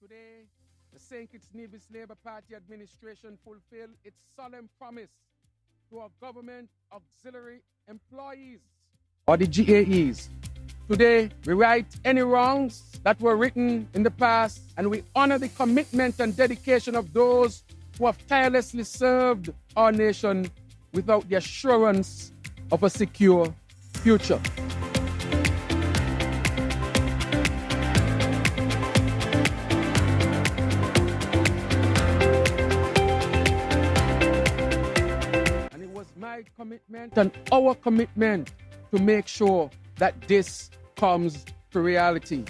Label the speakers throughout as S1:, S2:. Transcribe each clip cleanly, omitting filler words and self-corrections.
S1: Today, the St. Kitts Nevis Labour Party administration fulfilled its solemn promise to our government auxiliary employees, or the GAEs. Today, we right any wrongs that were written in the past, and we honor the commitment and dedication of those who have tirelessly served our nation without the assurance of a secure future. And it was my commitment and our commitment to make sure that this comes to reality.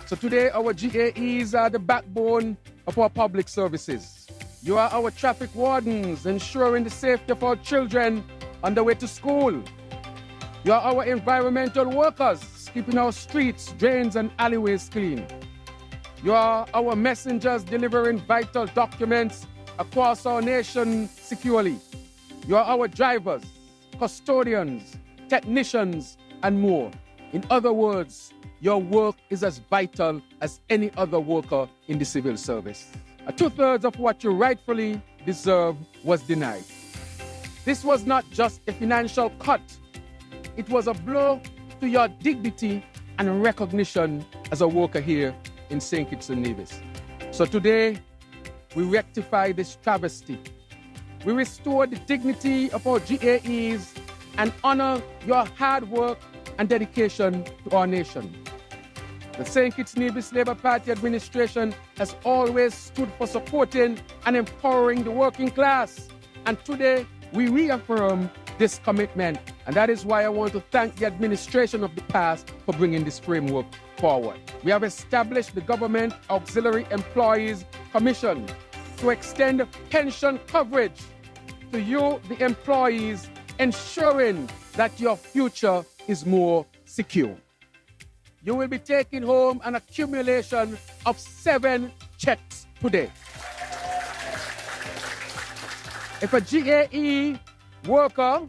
S1: So today, our GAEs are the backbone of our public services. You are our traffic wardens, ensuring the safety of our children on the way to school. You are our environmental workers, keeping our streets, drains, and alleyways clean. You are our messengers, delivering vital documents across our nation securely. You are our drivers, custodians, technicians, and more. In other words, your work is as vital as any other worker in the civil service. 2/3 of what you rightfully deserve was denied. This was not just a financial cut. It was a blow to your dignity and recognition as a worker here in St. Kitts and Nevis. So today, we rectify this travesty. We restore the dignity of our GAEs and honor your hard work and dedication to our nation. The St. Kitts Nevis Labour Party administration has always stood for supporting and empowering the working class. And today, we reaffirm this commitment. And that is why I want to thank the administration of the past for bringing this framework forward. We have established the Government Auxiliary Employees Commission to extend pension coverage to you, the employees, ensuring that your future is more secure. You will be taking home an accumulation of 7 checks today. If a GAE worker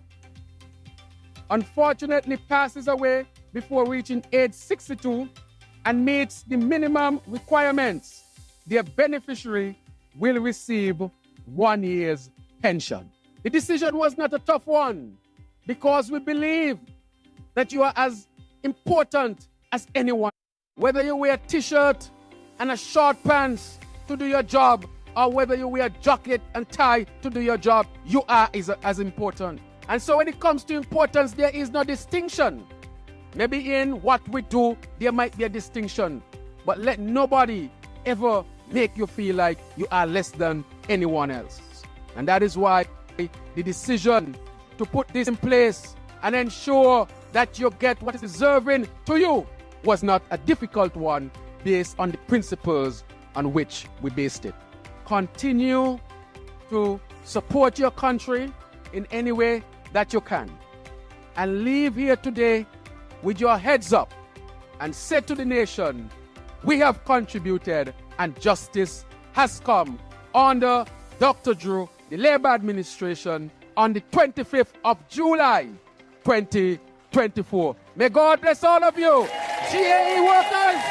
S1: unfortunately passes away before reaching age 62 and meets the minimum requirements, their beneficiary will receive 1 year's pension. The decision was not a tough one because we believe that you are as important as anyone. Whether you wear a t-shirt and a short pants to do your job, or whether you wear a jacket and tie to do your job, you are as important. And so when it comes to importance, there is no distinction. Maybe in what we do, there might be a distinction, but let nobody ever make you feel like you are less than anyone else. And that is why the decision to put this in place and ensure that you get what is deserving to you was not a difficult one based on the principles on which we based it. Continue to support your country in any way that you can. And leave here today with your heads up and say to the nation, we have contributed and justice has come under Dr. Drew, the Labour administration, on the 25th of July, 2024. May God bless all of you. GAE workers,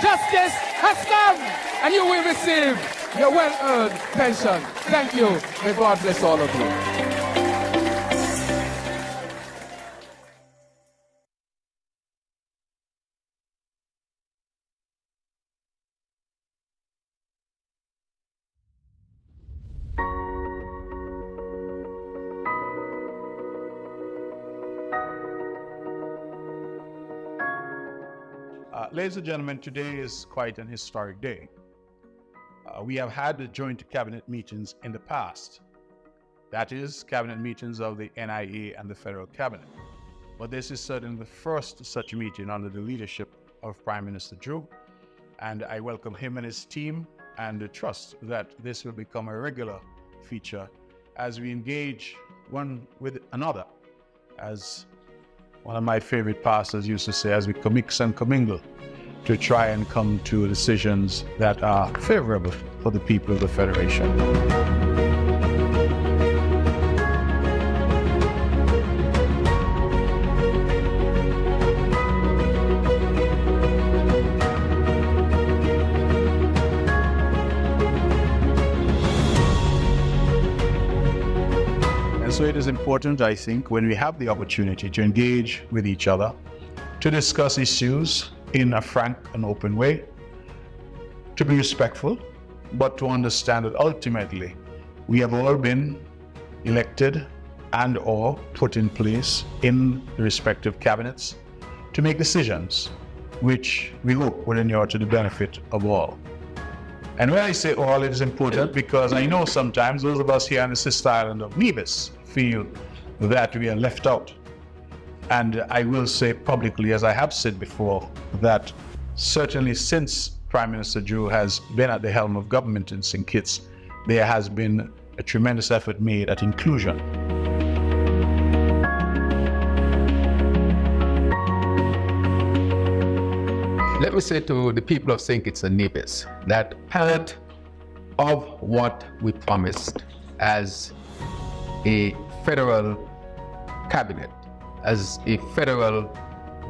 S1: justice has come and you will receive your well-earned pension. Thank you. May God bless all of you.
S2: Ladies and gentlemen, today is quite an historic day. We have had the joint cabinet meetings in the past. That is, cabinet meetings of the NIA and the federal cabinet. But this is certainly the first such meeting under the leadership of Prime Minister Drew. And I welcome him and his team and trust that this will become a regular feature as we engage one with another. As one of my favorite pastors used to say, as we commix and commingle to try and come to decisions that are favorable for the people of the Federation. important, I think, when we have the opportunity to engage with each other, to discuss issues in a frank and open way, to be respectful, but to understand that ultimately we have all been elected and or put in place in the respective cabinets to make decisions which we hope will inure to the benefit of all. And when I say all, it is important because I know sometimes those of us here on the sister island of Nevis feel that we are left out. And I will say publicly, as I have said before, that certainly since Prime Minister Drew has been at the helm of government in St. Kitts, there has been a tremendous effort made at inclusion.
S1: Let me say to the people of St. Kitts and Nevis that part of what we promised as a federal cabinet, as a federal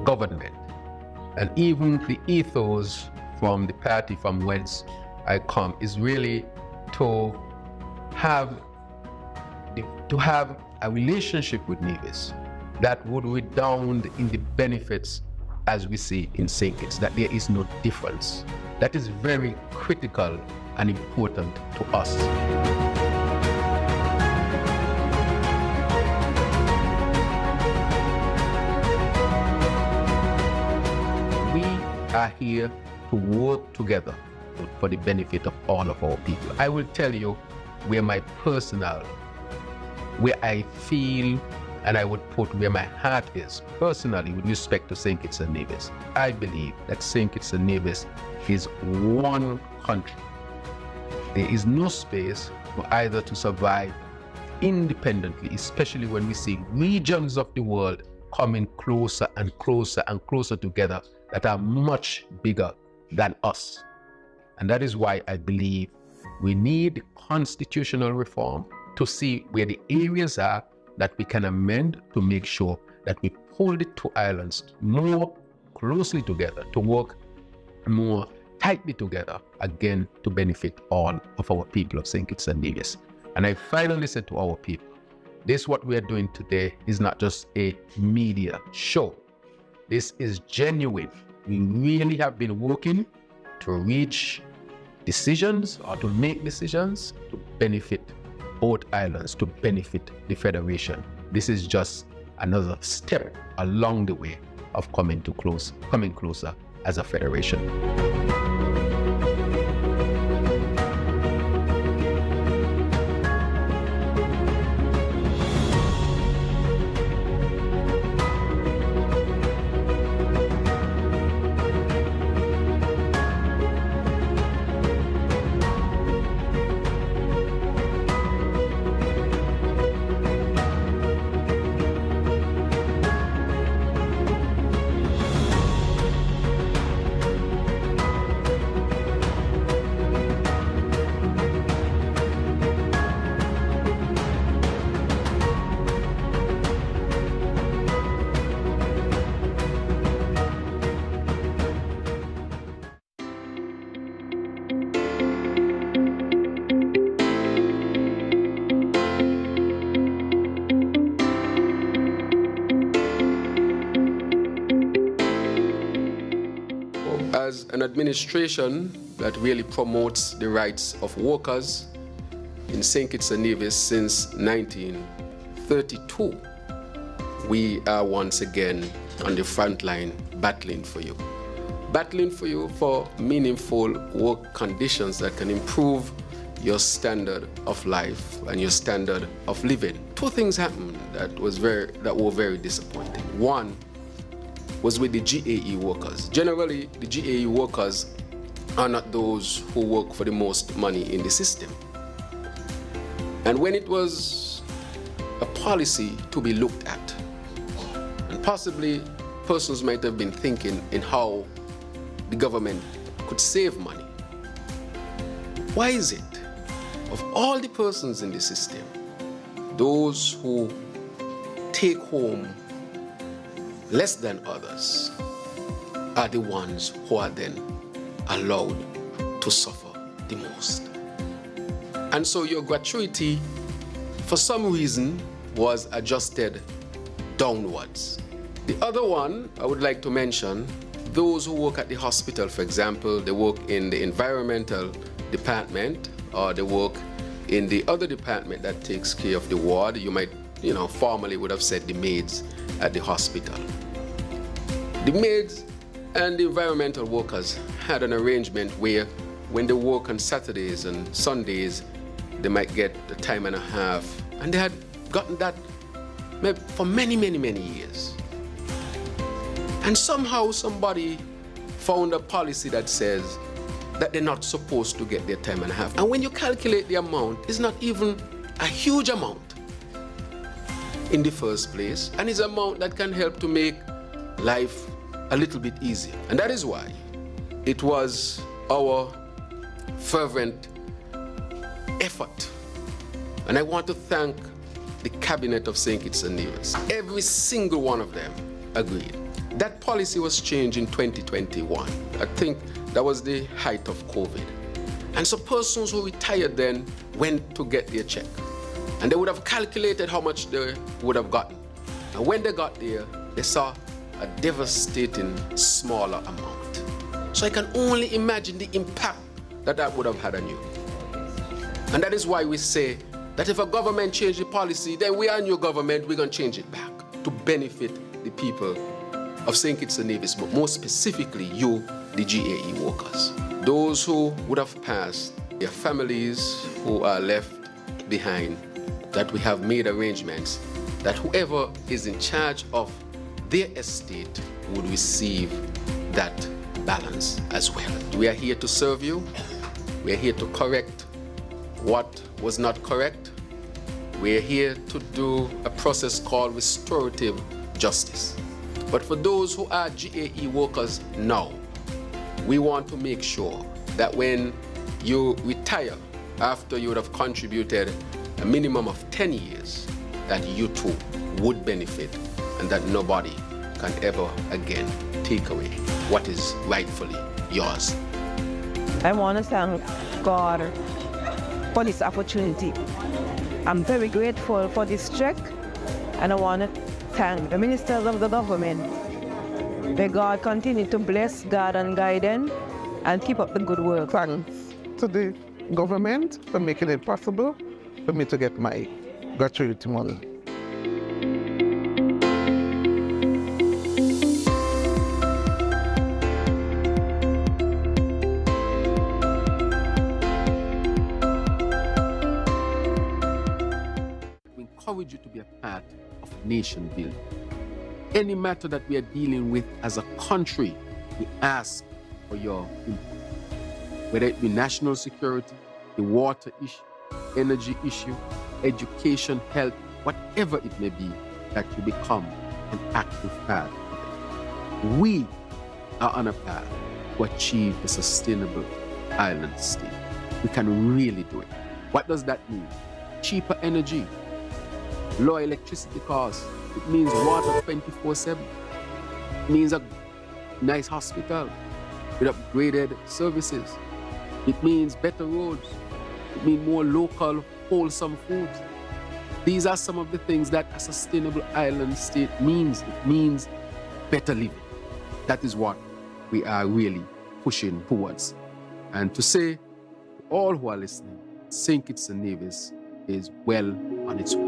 S1: government, and even the ethos from the party from whence I come is really to have a relationship with Nevis that would redound in the benefits as we see in St. Kitts, that there is no difference. That is very critical and important to us. We are here to work together for the benefit of all of our people. I will tell you where I feel and I would put where my heart is personally with respect to St. Kitts and Nevis. I believe that St. Kitts and Nevis is one country. There is no space for either to survive independently, especially when we see regions of the world coming closer and closer and closer together that are much bigger than us. And that is why I believe we need constitutional reform to see where the areas are that we can amend to make sure that we pull the two islands more closely together, to work more tightly together, again, to benefit all of our people of St. Kitts and Nevis. And I finally said to our people, this what we are doing today is not just a media show. This is genuine. We really have been working to reach decisions or to make decisions to benefit both islands, to benefit the Federation. This is just another step along the way of coming closer as a federation. As an administration that really promotes the rights of workers in St. Kitts and Nevis since 1932, we are once again on the front line battling for you for meaningful work conditions that can improve your standard of life and your standard of living. Two things happened that were very disappointing. One was with the GAE workers. Generally, the GAE workers are not those who work for the most money in the system. And when it was a policy to be looked at, and possibly persons might have been thinking in how the government could save money. Why is it, of all the persons in the system, those who take home less than others are the ones who are then allowed to suffer the most? And so your gratuity, for some reason,
S3: was adjusted downwards. The other one I would like to mention, those who work at the hospital, for example, they work in the environmental department or they work in the other department that takes care of the ward. You might, formerly would have said the maids at the hospital. The maids and the environmental workers had an arrangement where when they work on Saturdays and Sundays, they might get a time and a half. And they had gotten that for many, many, many years. And somehow somebody found a policy that says that they're not supposed to get their time and a half. And when you calculate the amount, it's not even a huge amount in the first place, and it's an amount that can help to make life a little bit easier. And that is why it was our fervent effort. And I want to thank the cabinet of St. Kitts and Nevis. Every single one of them agreed. That policy was changed in 2021. I think that was the height of COVID. And so persons who retired then went to get their check. And they would have calculated how much they would have gotten. And when they got there, they saw a devastating smaller amount. So I can only imagine the impact that that would have had on you. And that is why we say that if a government changes the policy, then we are a new government, we're going to change it back to benefit the people of St. Kitts and Nevis, but more specifically you, the GAE workers. Those who would have passed, their families who are left behind, that we have made arrangements that whoever is in charge of their estate would receive that balance as well. We are here to serve you. We are here to correct what was not correct. We are here to do a process called restorative justice. But for those who are GAE workers now, we want to make sure that when you retire after you would have contributed a minimum of 10 years, that you too would benefit and that nobody can ever again take away what is rightfully yours.
S4: I want to thank God for this opportunity. I'm very grateful for this check, and I want to thank the ministers of the government. May God continue to bless, guard and guide them and keep up the good work.
S5: Thanks to the government for making it possible for me to get my gratuity money.
S1: We encourage you to be a part of nation building. Any matter that we are dealing with as a country, we ask for your input. Whether it be national security, the water issue, energy issue, education, health, whatever it may be, that you become an active part of it. We are on a path to achieve a sustainable island state. We can really do it. What does that mean? Cheaper energy, lower electricity costs. It means water 24/7. It means a nice hospital with upgraded services. It means better roads. It means more local, wholesome foods. These are some of the things that a sustainable island state means. It means better living. That is what we are really pushing towards. And to say to all who are listening, St. Kitts and Nevis is well on its way.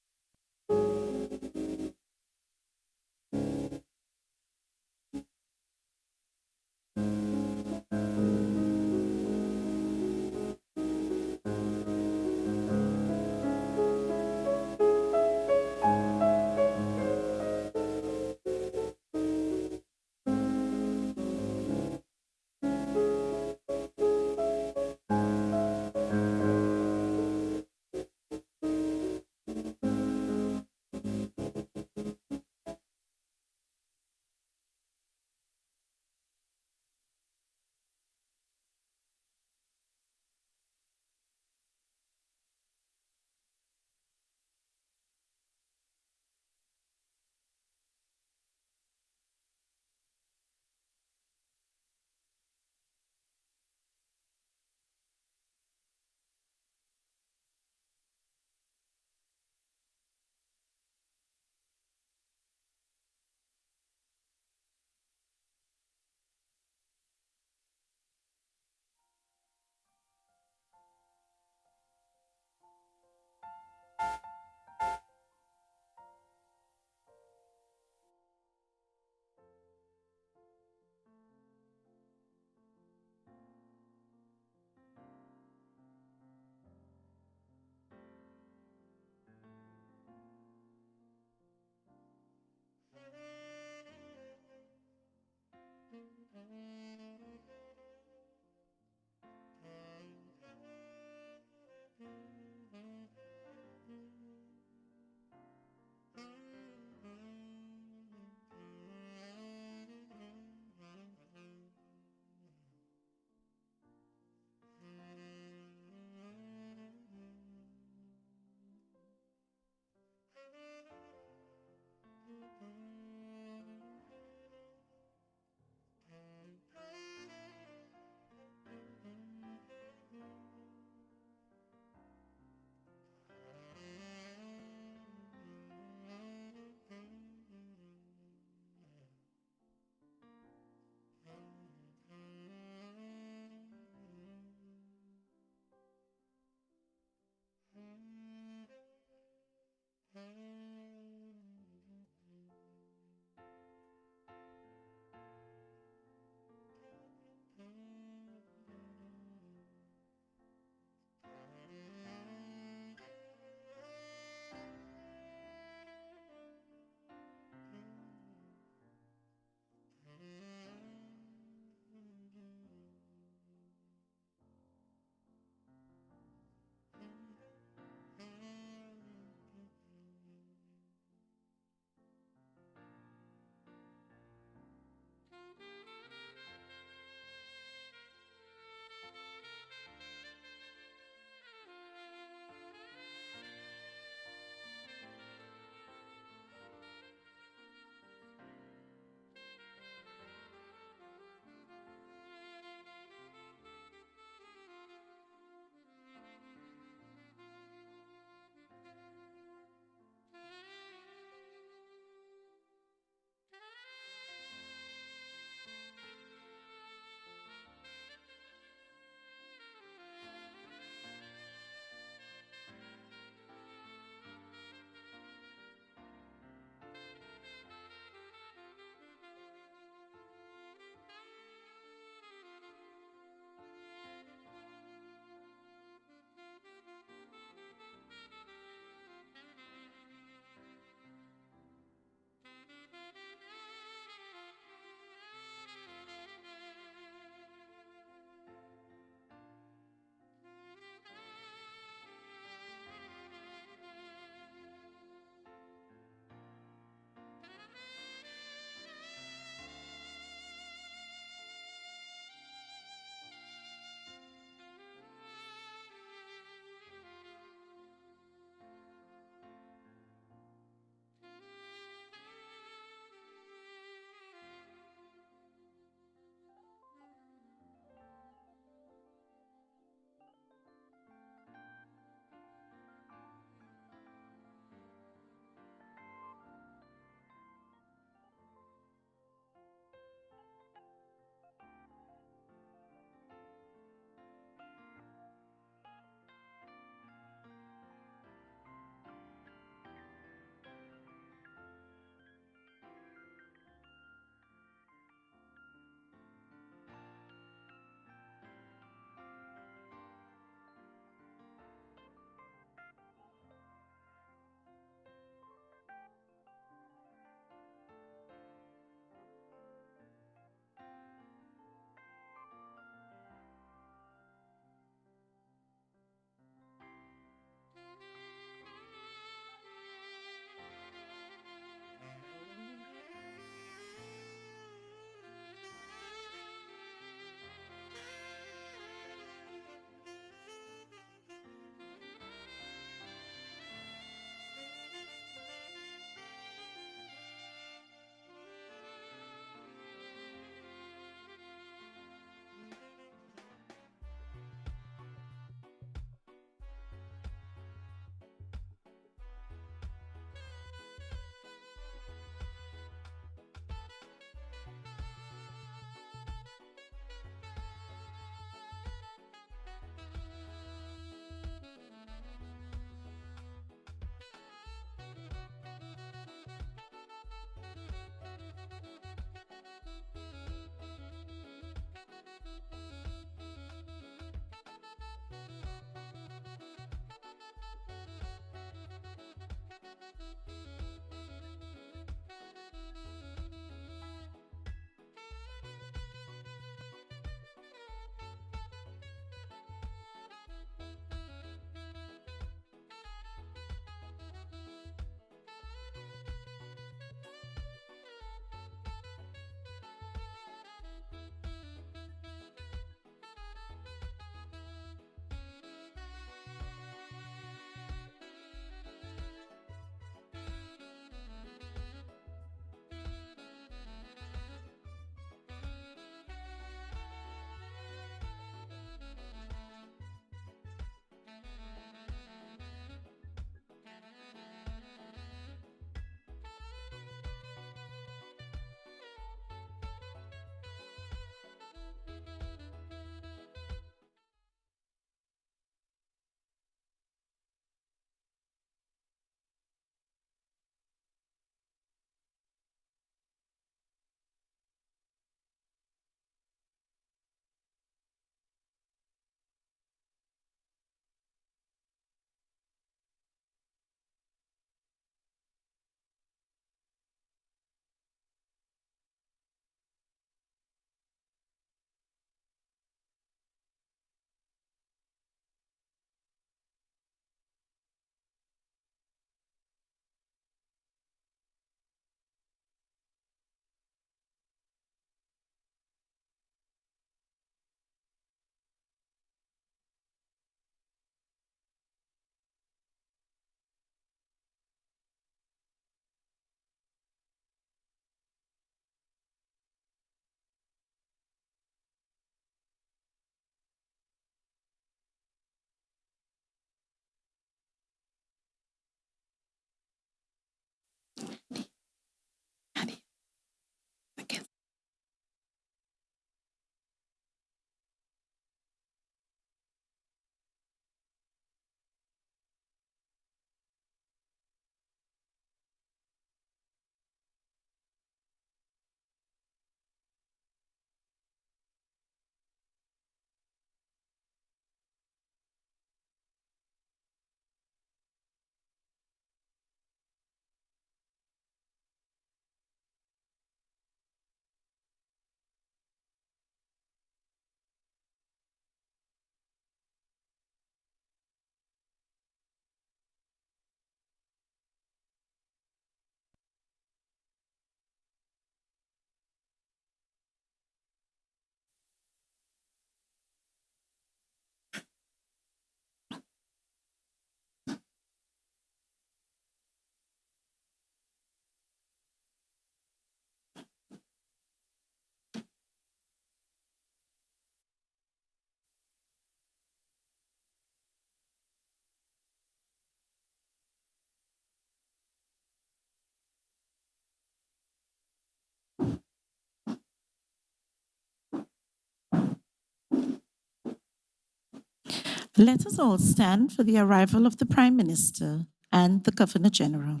S6: Let us all stand for the arrival of the Prime Minister and the Governor General.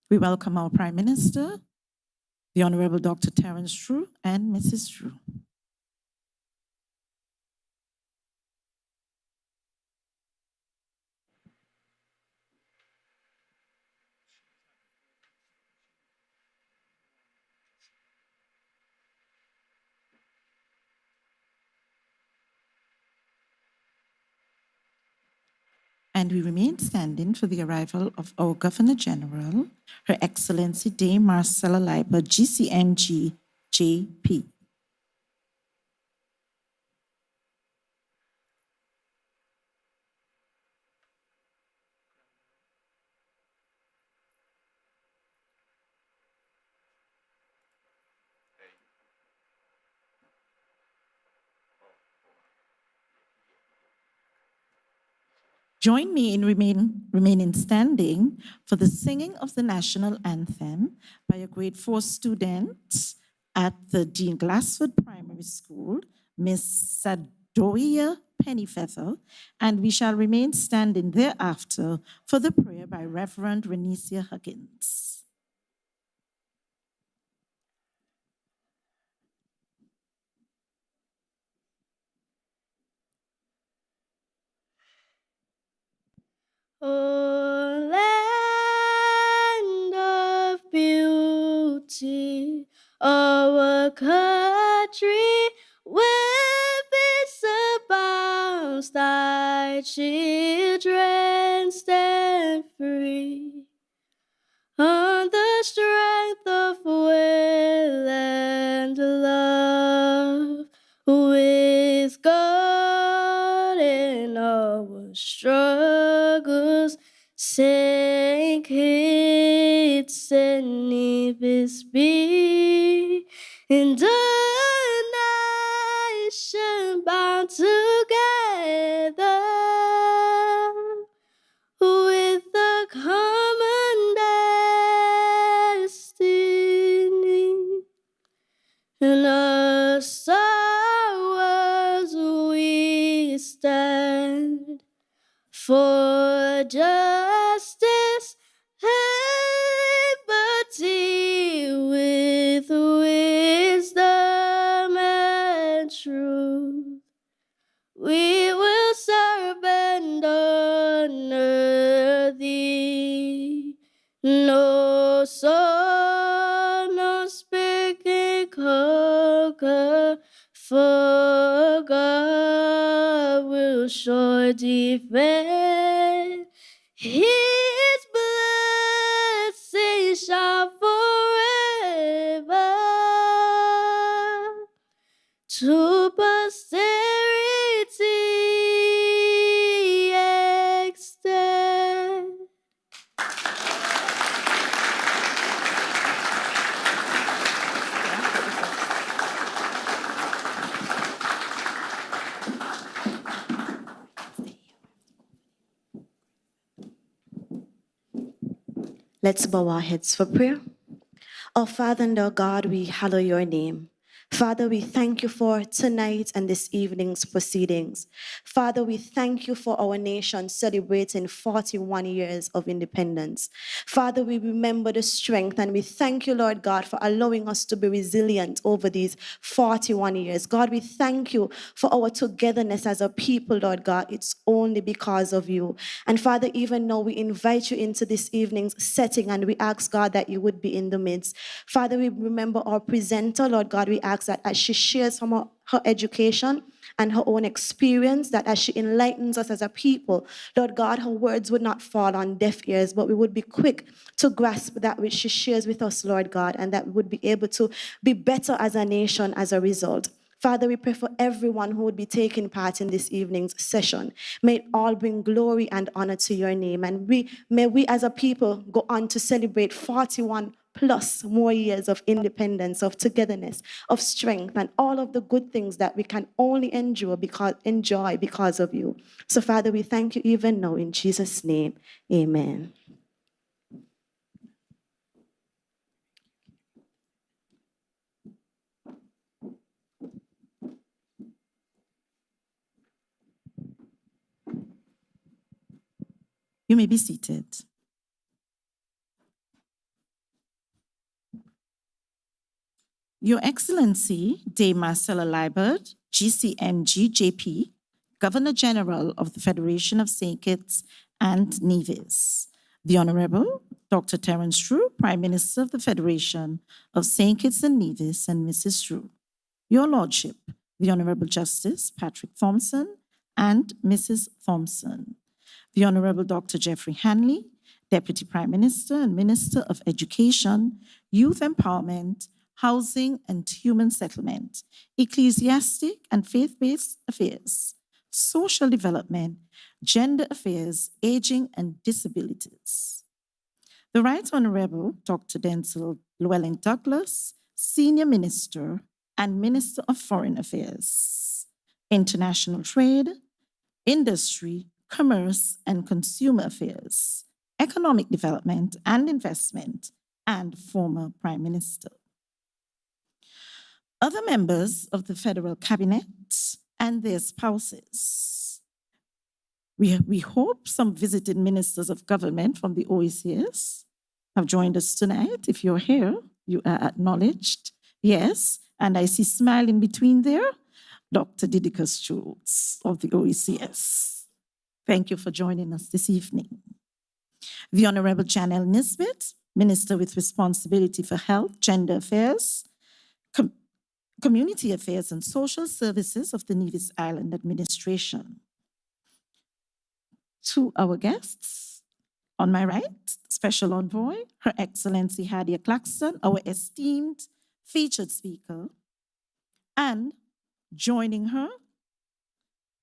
S6: We welcome our Prime Minister, the Honorable Dr. Terence True and Mrs. True. And we remain standing for the arrival of our Governor General, Her Excellency Dame Marcella Leiber, GCMG, JP. Join me in remaining standing for the singing of the national anthem by a grade 4 student at the Dean Glassford Primary School, Miss Sadoya Pennyfeather, and we shall remain standing thereafter for the prayer by Reverend Renesia Huggins.
S7: Oh, land of beauty, our country, where peace abounds, thy children stand free. On the strength of will and love, with God in our struggles, St. Kitts and Nevis be, and a nation bound together with a common destiny. In our sorrows we stand for justice, liberty, with wisdom and truth. We will serve and honor thee. No soul, no spirit can conquer, for God will sure defend. His blessings shall forever to posterity extend.
S8: Let's bow our heads for prayer. Our Father and our God, we hallow your name. Father, we thank you for tonight and this evening's proceedings. Father, we thank you for our nation celebrating 41 years of independence. Father, we remember the strength and we thank you, Lord God, for allowing us to be resilient over these 41 years. God, we thank you for our togetherness as a people, Lord God. It's only because of you. And Father, even now we invite you into this evening's setting and we ask, God, that you would be in the midst. Father, we remember our presenter, Lord God, we ask that as she shares from her education and her own experience, that as she enlightens us as a people, Lord God, her words would not fall on deaf ears, but we would be quick to grasp that which she shares with us, Lord God, and that we would be able to be better as a nation as a result. Father, we pray for everyone who would be taking part in this evening's session. May it all bring glory and honor to your name. And may we as a people go on to celebrate 41 plus more years of independence, of togetherness, of strength, and all of the good things that we can only enjoy because of you. So, Father, we thank you even now in Jesus' name. Amen.
S6: You may be seated. Your Excellency, Dame Marcella Liebert, GCMG JP, Governor General of the Federation of St. Kitts and Nevis. The Honorable Dr. Terence True, Prime Minister of the Federation of St. Kitts and Nevis, and Mrs. True. Your Lordship, the Honorable Justice Patrick Thompson and Mrs. Thompson. The Honorable Dr. Jeffrey Hanley, Deputy Prime Minister and Minister of Education, Youth Empowerment, Housing and Human Settlement, Ecclesiastic and Faith-Based Affairs, Social Development, Gender Affairs, Aging and Disabilities. The Right Honorable Dr. Denzel Llewellyn Douglas, Senior Minister and Minister of Foreign Affairs, International Trade, Industry, Commerce and Consumer Affairs, Economic Development and Investment, and former Prime Minister. Other members of the Federal Cabinet and their spouses. We hope some visiting ministers of government from the OECS have joined us tonight. If you're here, you are acknowledged. Yes, and I see smiling between there, Dr. Didicus Schultz of the OECS. Thank you for joining us this evening. The Honorable Janelle Nisbet, Minister with responsibility for health, gender affairs, community affairs and social services of the Nevis Island Administration. To our guests, on my right, Special Envoy, Her Excellency Hadiya Claxton, our esteemed featured speaker, and joining her,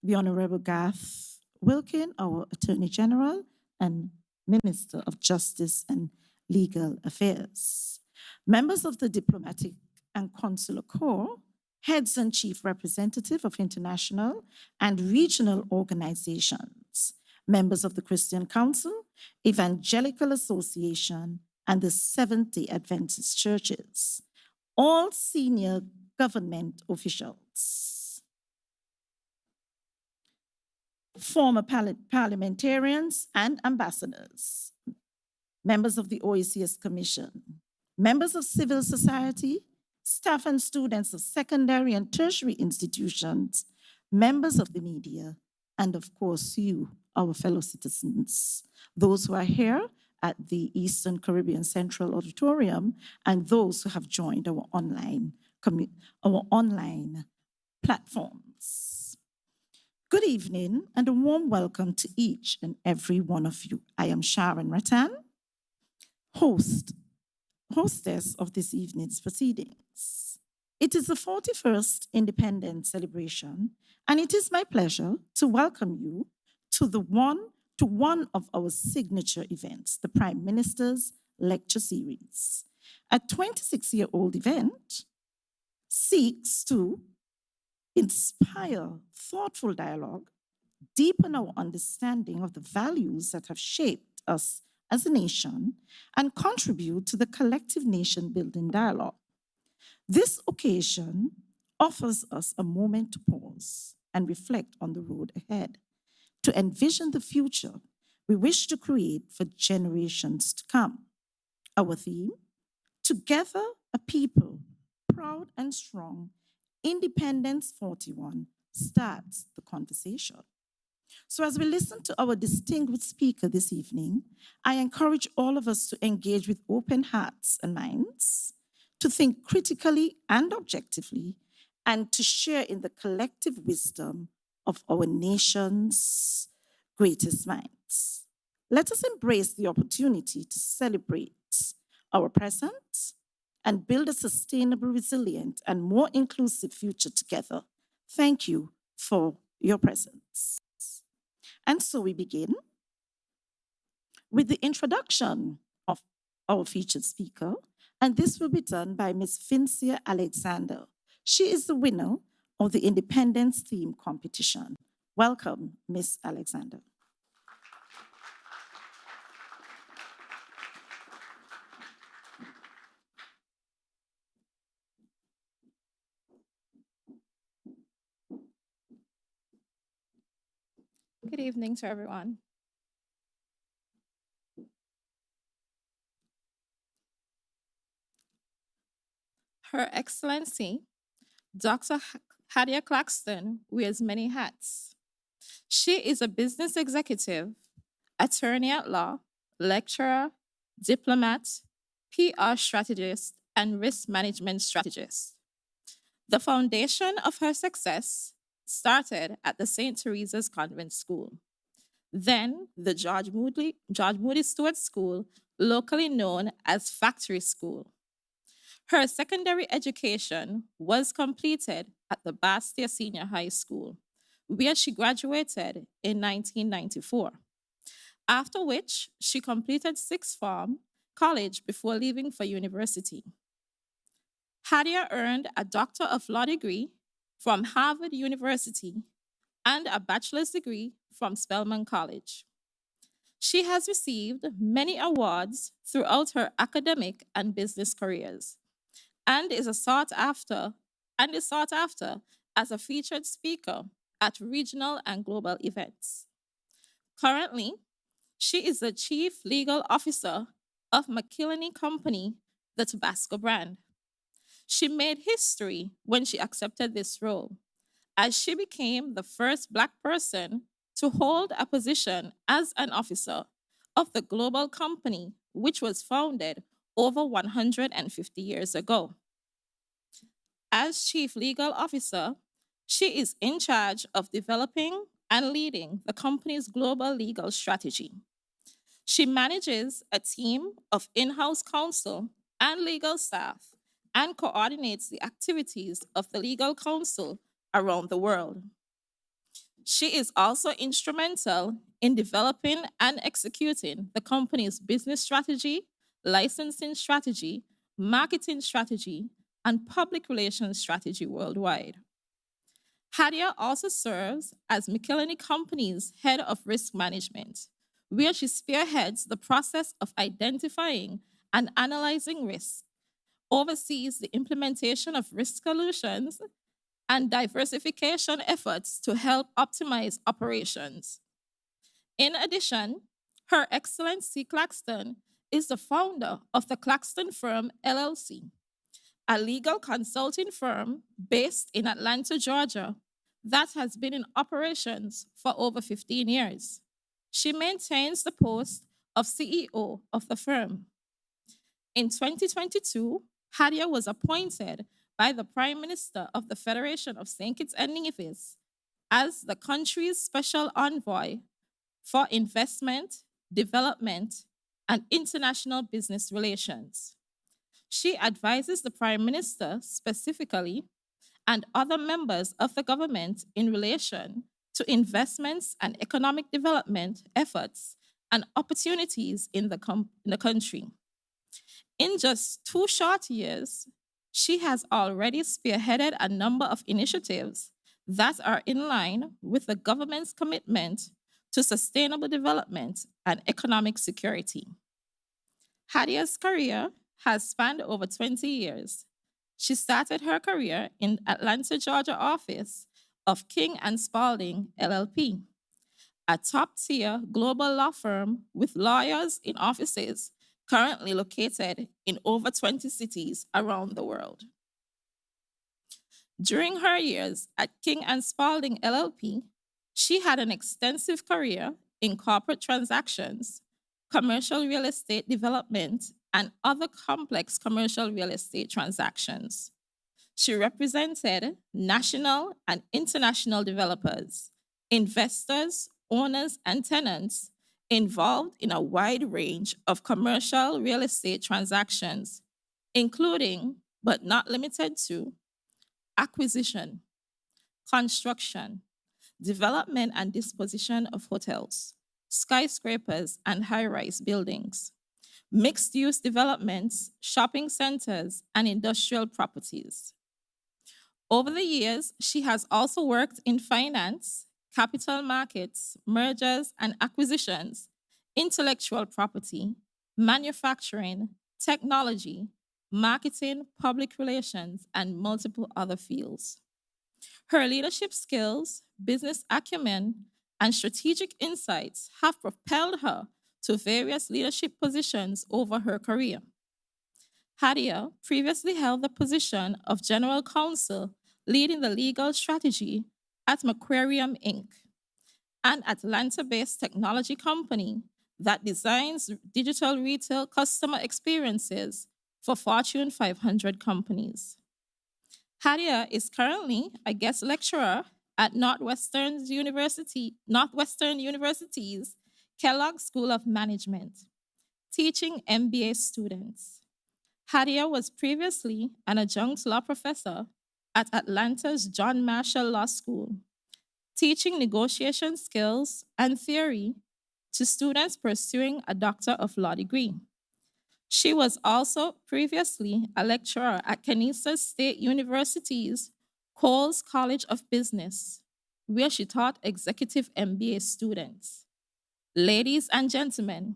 S6: the Honorable Garth Wilkin, our Attorney General and Minister of Justice and Legal Affairs. Members of the Diplomatic and Consular Corps, heads and chief representative of international and regional organizations, members of the Christian Council, Evangelical Association, and the Seventh-day Adventist churches, all senior government officials, former parliamentarians and ambassadors, members of the OECS Commission, members of civil society, staff and students of secondary and tertiary institutions, members of the media, and of course you, our fellow citizens, those who are here at the Eastern Caribbean Central Auditorium, and those who have joined our online platforms. Good evening and a warm welcome to each and every one of you. I am Sharon Rattan, hostess of this evening's proceedings. It is the 41st Independence celebration, and it is my pleasure to welcome you to one of our signature events, the Prime Minister's Lecture Series. A 26-year-old event seeks to inspire thoughtful dialogue, deepen our understanding of the values that have shaped us as a nation, and contribute to the collective nation-building dialogue. This occasion offers us a moment to pause and reflect on the road ahead, to envision the future we wish to create for generations to come. Our theme, Together a People, Proud and Strong, Independence 41, starts the conversation. So as we listen to our distinguished speaker this evening, I encourage all of us to engage with open hearts and minds, to think critically and objectively, and to share in the collective wisdom of our nation's greatest minds. Let us embrace the opportunity to celebrate our present and build a sustainable, resilient, and more inclusive future together. Thank you for your presence. And so we begin with the introduction of our featured speaker, And this will be done by Ms. Vincia Alexander. She is the winner of the Independence Theme Competition. Welcome, Ms. Alexander.
S9: Good evening to everyone. Her Excellency, Dr. Hadiya Claxton wears many hats. She is a business executive, attorney at law, lecturer, diplomat, PR strategist, and risk management strategist. The foundation of her success started at the St. Teresa's Convent School, then the George Moody Stewart School, locally known as Factory School. Her secondary education was completed at the Bastia Senior High School, where she graduated in 1994, after which she completed sixth form college before leaving for university. Hadiya earned a Doctor of Law degree from Harvard University and a bachelor's degree from Spelman College. She has received many awards throughout her academic and business careers, and is sought after as a featured speaker at regional and global events. Currently, she is the Chief Legal Officer of McKinney Company, the Tabasco brand. She made history when she accepted this role, as she became the first Black person to hold a position as an officer of the global company, which was founded over 150 years ago. As Chief Legal Officer, she is in charge of developing and leading the company's global legal strategy. She manages a team of in-house counsel and legal staff and coordinates the activities of the legal counsel around the world. She is also instrumental in developing and executing the company's business strategy, licensing strategy, marketing strategy, and public relations strategy worldwide. Hadiya also serves as McKinney Company's head of risk management, where she spearheads the process of identifying and analyzing risk, oversees the implementation of risk solutions, and diversification efforts to help optimize operations. In addition, Her Excellency Claxton is the founder of the Claxton Firm LLC, a legal consulting firm based in Atlanta, Georgia, that has been in operations for over 15 years. She maintains the post of CEO of the firm. In 2022, Hadiya was appointed by the Prime Minister of the Federation of St. Kitts and Nevis as the country's special envoy for investment, development, and international business relations. She advises the Prime Minister specifically and other members of the government in relation to investments and economic development efforts and opportunities in the country. In just 2 short years, she has already spearheaded a number of initiatives that are in line with the government's commitment to sustainable development and economic security. Hadiya's career has spanned over 20 years. She started her career in Atlanta, Georgia office of King & Spalding LLP, a top-tier global law firm with lawyers in offices currently located in over 20 cities around the world. During her years at King & Spalding LLP, she had an extensive career in corporate transactions, commercial real estate development, and other complex commercial real estate transactions. She represented national and international developers, investors, owners, and tenants involved in a wide range of commercial real estate transactions, including, but not limited to, acquisition, construction, development and disposition of hotels, skyscrapers, and high-rise buildings, mixed-use developments, shopping centers, and industrial properties. Over the years, she has also worked in finance, capital markets, mergers and acquisitions, intellectual property, manufacturing, technology, marketing, public relations, and multiple other fields. Her leadership skills, business acumen, and strategic insights have propelled her to various leadership positions over her career. Hadiya previously held the position of General Counsel, leading the legal strategy at Macquarium Inc., an Atlanta-based technology company that designs digital retail customer experiences for Fortune 500 companies. Hadiya is currently a guest lecturer at Northwestern University's Kellogg School of Management, teaching MBA students. Hadiya was previously an adjunct law professor at Atlanta's John Marshall Law School, teaching negotiation skills and theory to students pursuing a Doctor of Law degree. She was also previously a lecturer at Kansas State University's Coles College of Business, where she taught executive MBA students. Ladies and gentlemen,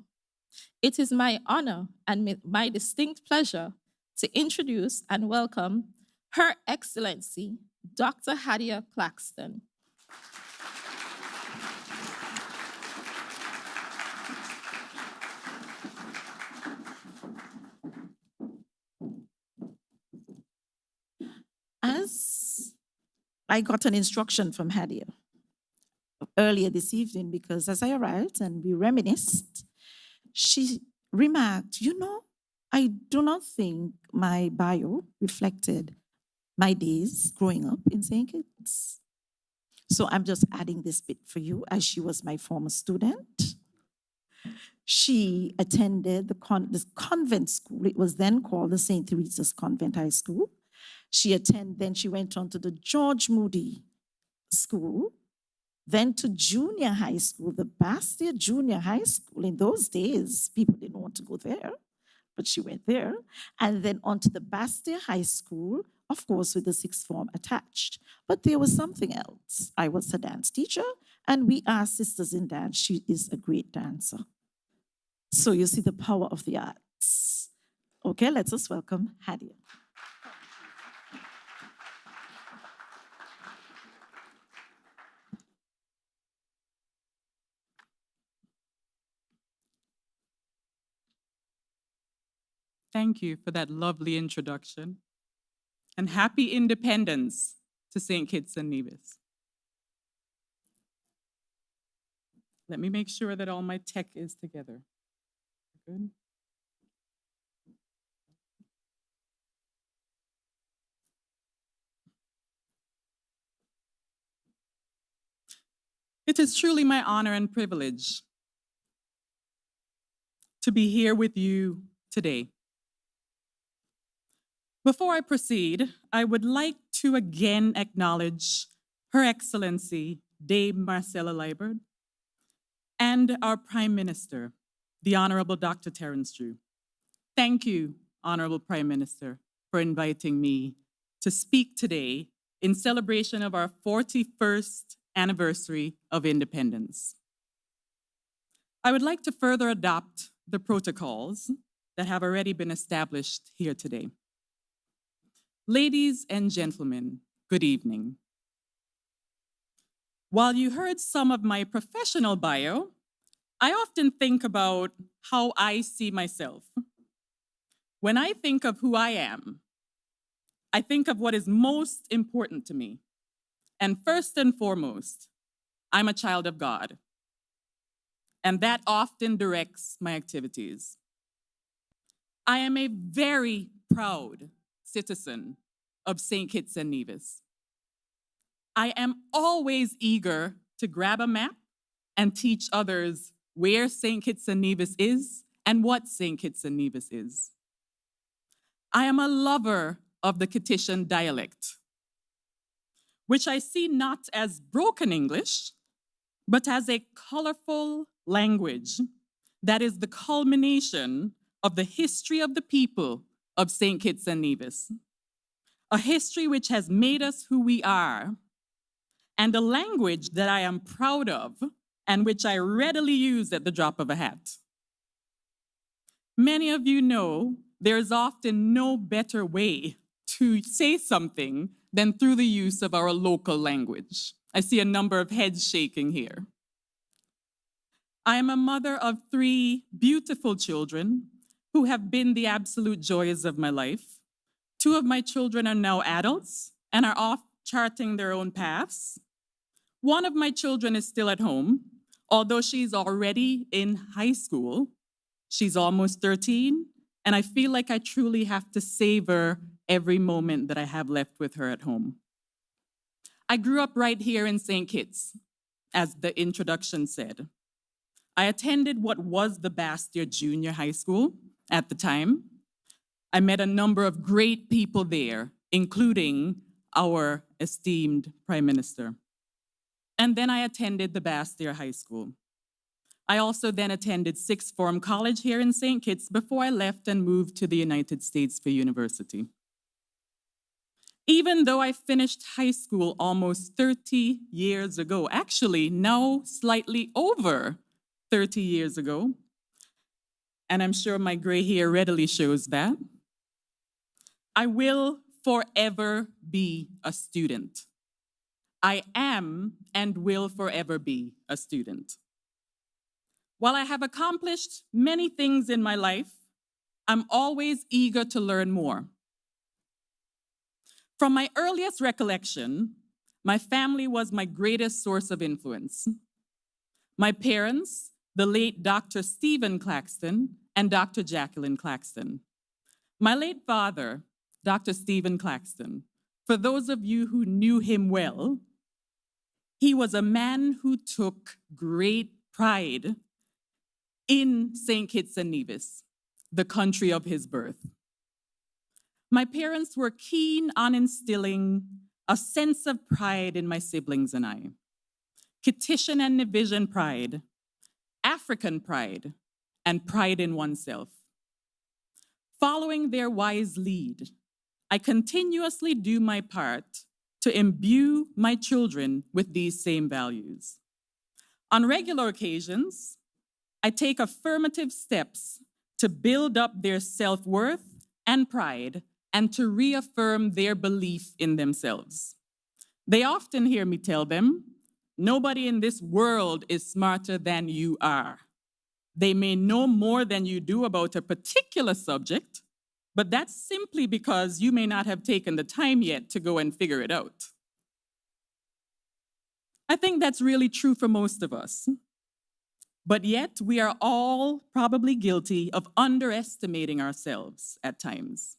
S9: it is my honor and my distinct pleasure to introduce and welcome Her Excellency, Dr. Hadiya Claxton.
S6: As I got an instruction from Hadiya earlier this evening, because as I arrived and we reminisced, she remarked, you know, I do not think my bio reflected my days growing up in St. Kitts. So I'm just adding this bit for you, as she was my former student. She attended this convent school. It was then called the St. Teresa's Convent High School. Then she went on to the George Moody School, then to junior high school, the Bastia Junior High School. In those days, people didn't want to go there, but she went there. And then on to the Bastia High School, of course, with the sixth form attached. But there was something else. I was a dance teacher, and we are sisters in dance. She is a great dancer. So you see the power of the arts. Okay, let's just welcome Hadiya.
S10: Thank you for that lovely introduction. And happy independence to St. Kitts and Nevis. Let me make sure that all my tech is together. Good. It is truly my honor and privilege to be here with you today. Before I proceed, I would like to again acknowledge Her Excellency, Dame Marcella Liburd, and our Prime Minister, the Honorable Dr. Terence Drew. Thank you, Honorable Prime Minister, for inviting me to speak today in celebration of our 41st anniversary of independence. I would like to further adopt the protocols that have already been established here today. Ladies and gentlemen, good evening. While you heard some of my professional bio, I often think about how I see myself. When I think of who I am, I think of what is most important to me. And first and foremost, I'm a child of God. And that often directs my activities. I am a very proud citizen of St. Kitts and Nevis. I am always eager to grab a map and teach others where St. Kitts and Nevis is and what St. Kitts and Nevis is. I am a lover of the Kittitian dialect, which I see not as broken English, but as a colorful language that is the culmination of the history of the people of St. Kitts and Nevis, a history which has made us who we are, and a language that I am proud of and which I readily use at the drop of a hat. Many of you know there is often no better way to say something than through the use of our local language. I see a number of heads shaking here. I am a mother of 3 beautiful children who have been the absolute joys of my life. 2 of my children are now adults and are off charting their own paths. One of my children is still at home, although she's already in high school. She's almost 13, and I feel like I truly have to savor every moment that I have left with her at home. I grew up right here in St. Kitts, as the introduction said. I attended what was the Bastia Junior High School at the time. I met a number of great people there, including our esteemed Prime Minister. And then I attended the Bastia High School. I also then attended Sixth Form College here in St. Kitts before I left and moved to the United States for university. Even though I finished high school almost 30 years ago, actually now slightly over 30 years ago, and I'm sure my gray hair readily shows that, I will forever be a student. I am and will forever be a student. While I have accomplished many things in my life, I'm always eager to learn more. From my earliest recollection, my family was my greatest source of influence. My parents, the late Dr. Stephen Claxton and Dr. Jacqueline Claxton. My late father, Dr. Stephen Claxton, for those of you who knew him well, he was a man who took great pride in St. Kitts and Nevis, the country of his birth. My parents were keen on instilling a sense of pride in my siblings and I. Kittitian and Nevisian pride, African pride, and pride in oneself. Following their wise lead, I continuously do my part to imbue my children with these same values. On regular occasions, I take affirmative steps to build up their self-worth and pride and to reaffirm their belief in themselves. They often hear me tell them, nobody in this world is smarter than you are. They may know more than you do about a particular subject, but that's simply because you may not have taken the time yet to go and figure it out. I think that's really true for most of us. But yet, we are all probably guilty of underestimating ourselves at times.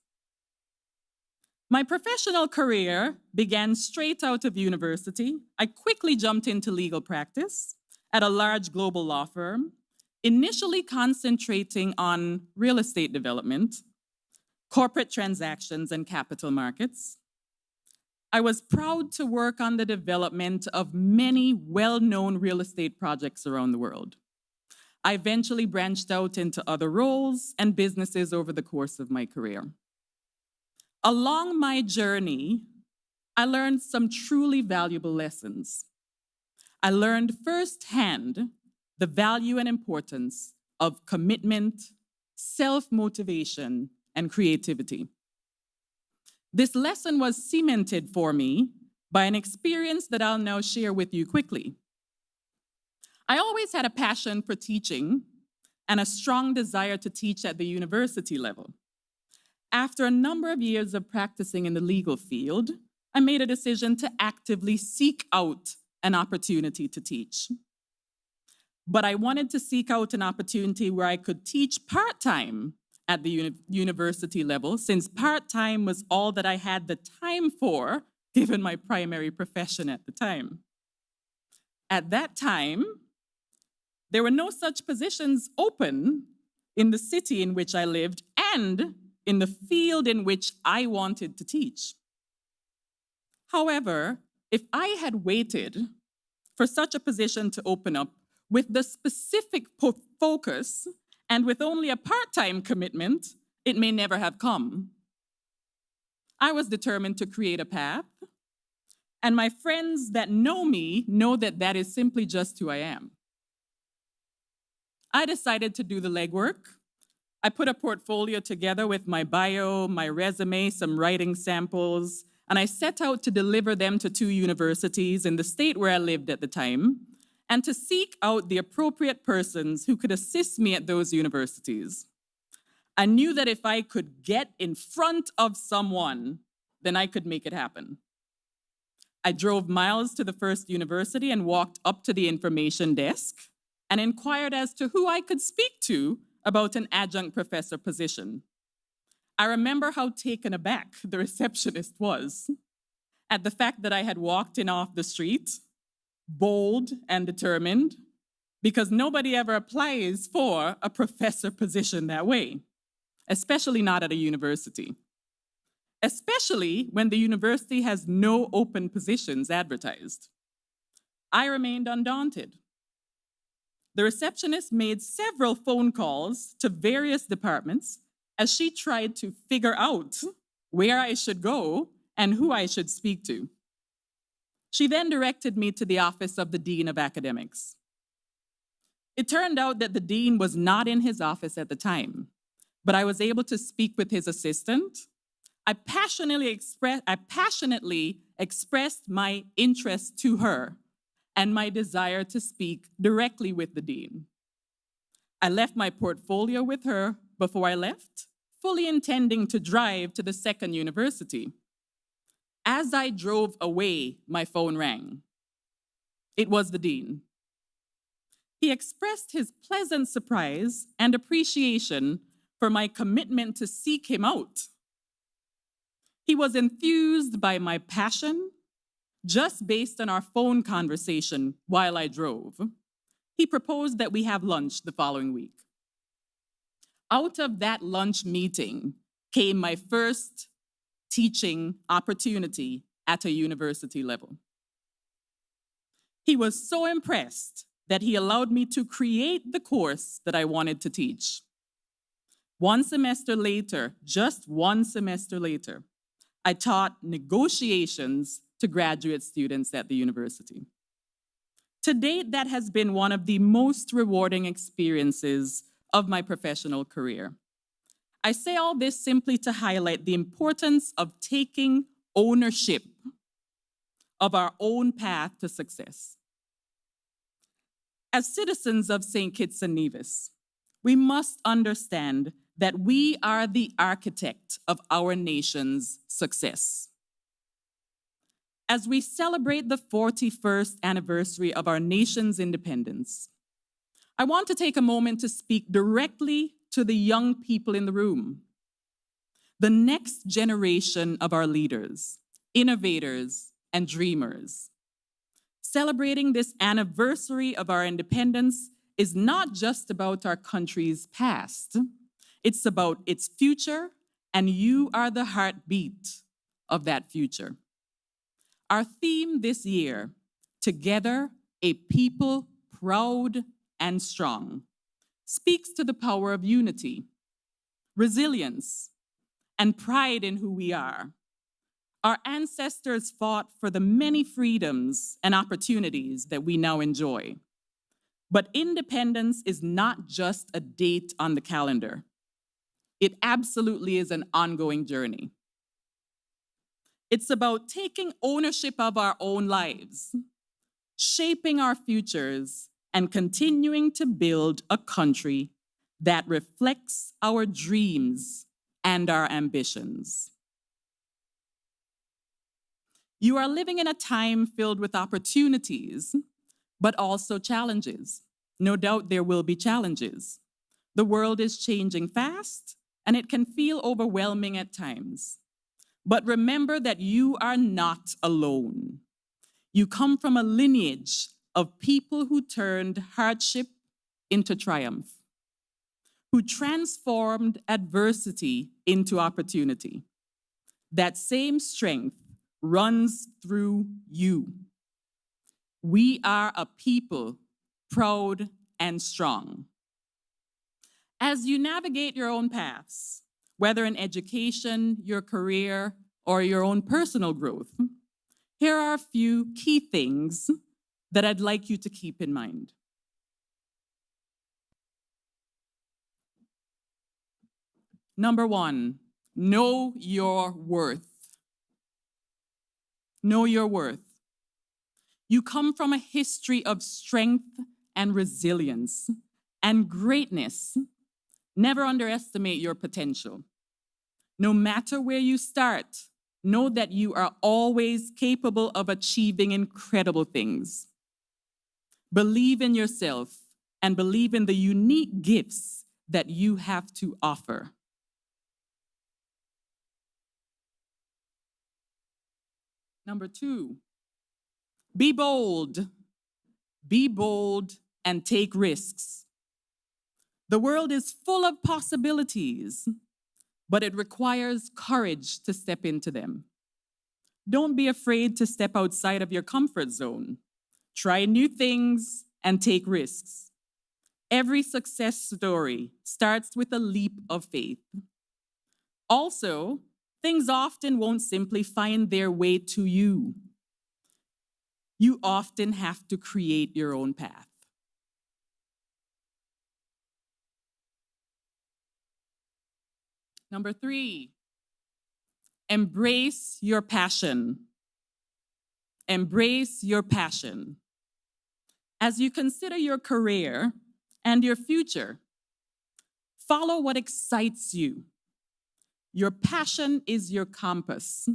S10: My professional career began straight out of university. I quickly jumped into legal practice at a large global law firm, initially concentrating on real estate development, corporate transactions, and capital markets. I was proud to work on the development of many well-known real estate projects around the world. I eventually branched out into other roles and businesses over the course of my career. Along my journey, I learned some truly valuable lessons. I learned firsthand the value and importance of commitment, self-motivation, and creativity. This lesson was cemented for me by an experience that I'll now share with you quickly. I always had a passion for teaching and a strong desire to teach at the university level. After a number of years of practicing in the legal field, I made a decision to actively seek out an opportunity to teach. But I wanted to seek out an opportunity where I could teach part-time at the university level, since part-time was all that I had the time for, given my primary profession at the time. At that time, there were no such positions open in the city in which I lived and in the field in which I wanted to teach. However, if I had waited for such a position to open up with the specific focus And with only a part-time commitment, it may never have come. I was determined to create a path, and my friends that know me know that that is simply just who I am. I decided to do the legwork. I put a portfolio together with my bio, my resume, some writing samples, and I set out to deliver them to 2 universities in the state where I lived at the time, and to seek out the appropriate persons who could assist me at those universities. I knew that if I could get in front of someone, then I could make it happen. I drove miles to the first university and walked up to the information desk and inquired as to who I could speak to about an adjunct professor position. I remember how taken aback the receptionist was at the fact that I had walked in off the street, bold and determined, because nobody ever applies for a professor position that way, especially not at a university, especially when the university has no open positions advertised. I remained undaunted. The receptionist made several phone calls to various departments as she tried to figure out where I should go and who I should speak to. She then directed me to the office of the Dean of Academics. It turned out that the dean was not in his office at the time, but I was able to speak with his assistant. I passionately expressed my interest to her and my desire to speak directly with the dean. I left my portfolio with her before I left, fully intending to drive to the second university. As I drove away, my phone rang. It was the dean. He expressed his pleasant surprise and appreciation for my commitment to seek him out. He was enthused by my passion just based on our phone conversation while I drove. He proposed that we have lunch the following week. Out of that lunch meeting came my first teaching opportunity at a university level. He was so impressed that he allowed me to create the course that I wanted to teach. 1 semester later, just 1 semester later, I taught negotiations to graduate students at the university. To date, that has been one of the most rewarding experiences of my professional career. I say all this simply to highlight the importance of taking ownership of our own path to success. As citizens of St. Kitts and Nevis, we must understand that we are the architect of our nation's success. As we celebrate the 41st anniversary of our nation's independence, I want to take a moment to speak directly to the young people in the room, the next generation of our leaders, innovators, and dreamers. Celebrating this anniversary of our independence is not just about our country's past. It's about its future, and you are the heartbeat of that future. Our theme this year, Together, a People Proud and Strong, speaks to the power of unity, resilience, and pride in who we are. Our ancestors fought for the many freedoms and opportunities that we now enjoy. But independence is not just a date on the calendar. It absolutely is an ongoing journey. It's about taking ownership of our own lives, shaping our futures, and continuing to build a country that reflects our dreams and our ambitions. You are living in a time filled with opportunities, but also challenges. No doubt there will be challenges. The world is changing fast, and it can feel overwhelming at times. But remember that you are not alone. You come from a lineage of people who turned hardship into triumph, who transformed adversity into opportunity. That same strength runs through you. We are a people proud and strong. As you navigate your own paths, whether in education, your career, or your own personal growth, here are a few key things that I'd like you to keep in mind. Number one, know your worth. Know your worth. You come from a history of strength and resilience and greatness. Never underestimate your potential. No matter where you start, know that you are always capable of achieving incredible things. Believe in yourself and believe in the unique gifts that you have to offer. Number two, be bold. Be bold and take risks. The world is full of possibilities, but it requires courage to step into them. Don't be afraid to step outside of your comfort zone. Try new things and take risks. Every success story starts with a leap of faith. Also, things often won't simply find their way to you. You often have to create your own path. Number three, embrace your passion. Embrace your passion. As you consider your career and your future, follow what excites you. Your passion is your compass.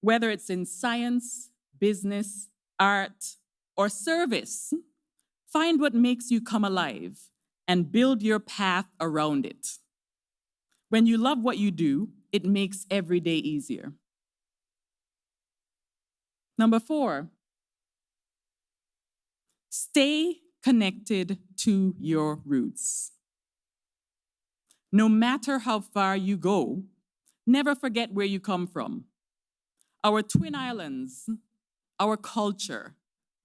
S10: Whether it's in science, business, art, or service, find what makes you come alive and build your path around it. When you love what you do, it makes every day easier. Number four, stay connected to your roots. No matter how far you go, never forget where you come from. Our twin islands, our culture,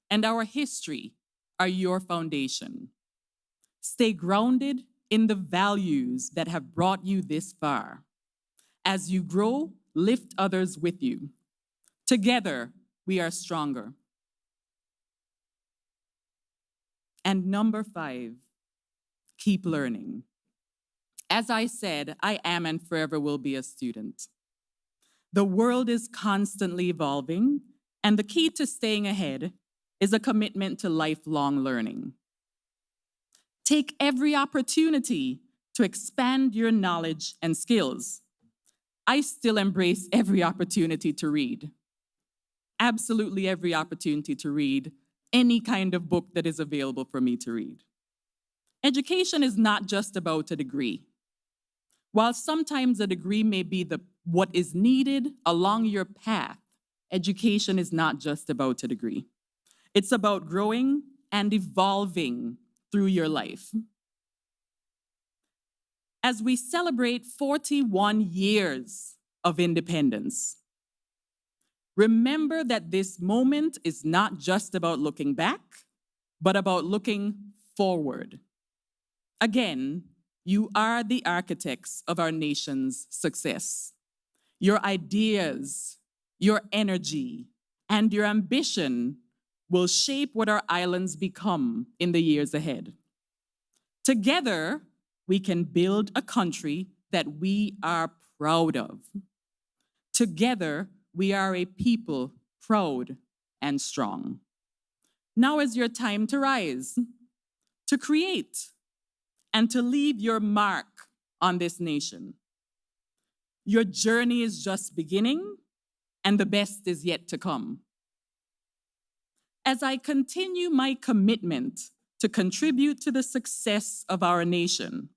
S10: and our history are your foundation. Stay grounded in the values that have brought you this far. As you grow, lift others with you. Together, we are stronger. And number five, keep learning. As I said, I am and forever will be a student. The world is constantly evolving, and the key to staying ahead is a commitment to lifelong learning. Take every opportunity to expand your knowledge and skills. I still embrace every opportunity to read. Absolutely every opportunity to read any kind of book that is available for me to read. Education is not just about a degree. While sometimes a degree may be what is needed along your path, education is not just about a degree. It's about growing and evolving through your life. As we celebrate 41 years of independence, remember that this moment is not just about looking back, but about looking forward. Again, you are the architects of our nation's success. Your ideas, your energy, and your ambition will shape what our islands become in the years ahead. Together, we can build a country that we are proud of. Together, we are a people proud and strong. Now is your time to rise, to create, and to leave your mark on this nation. Your journey is just beginning, and the best is yet to come. As I continue my commitment to contribute to the success of our nation,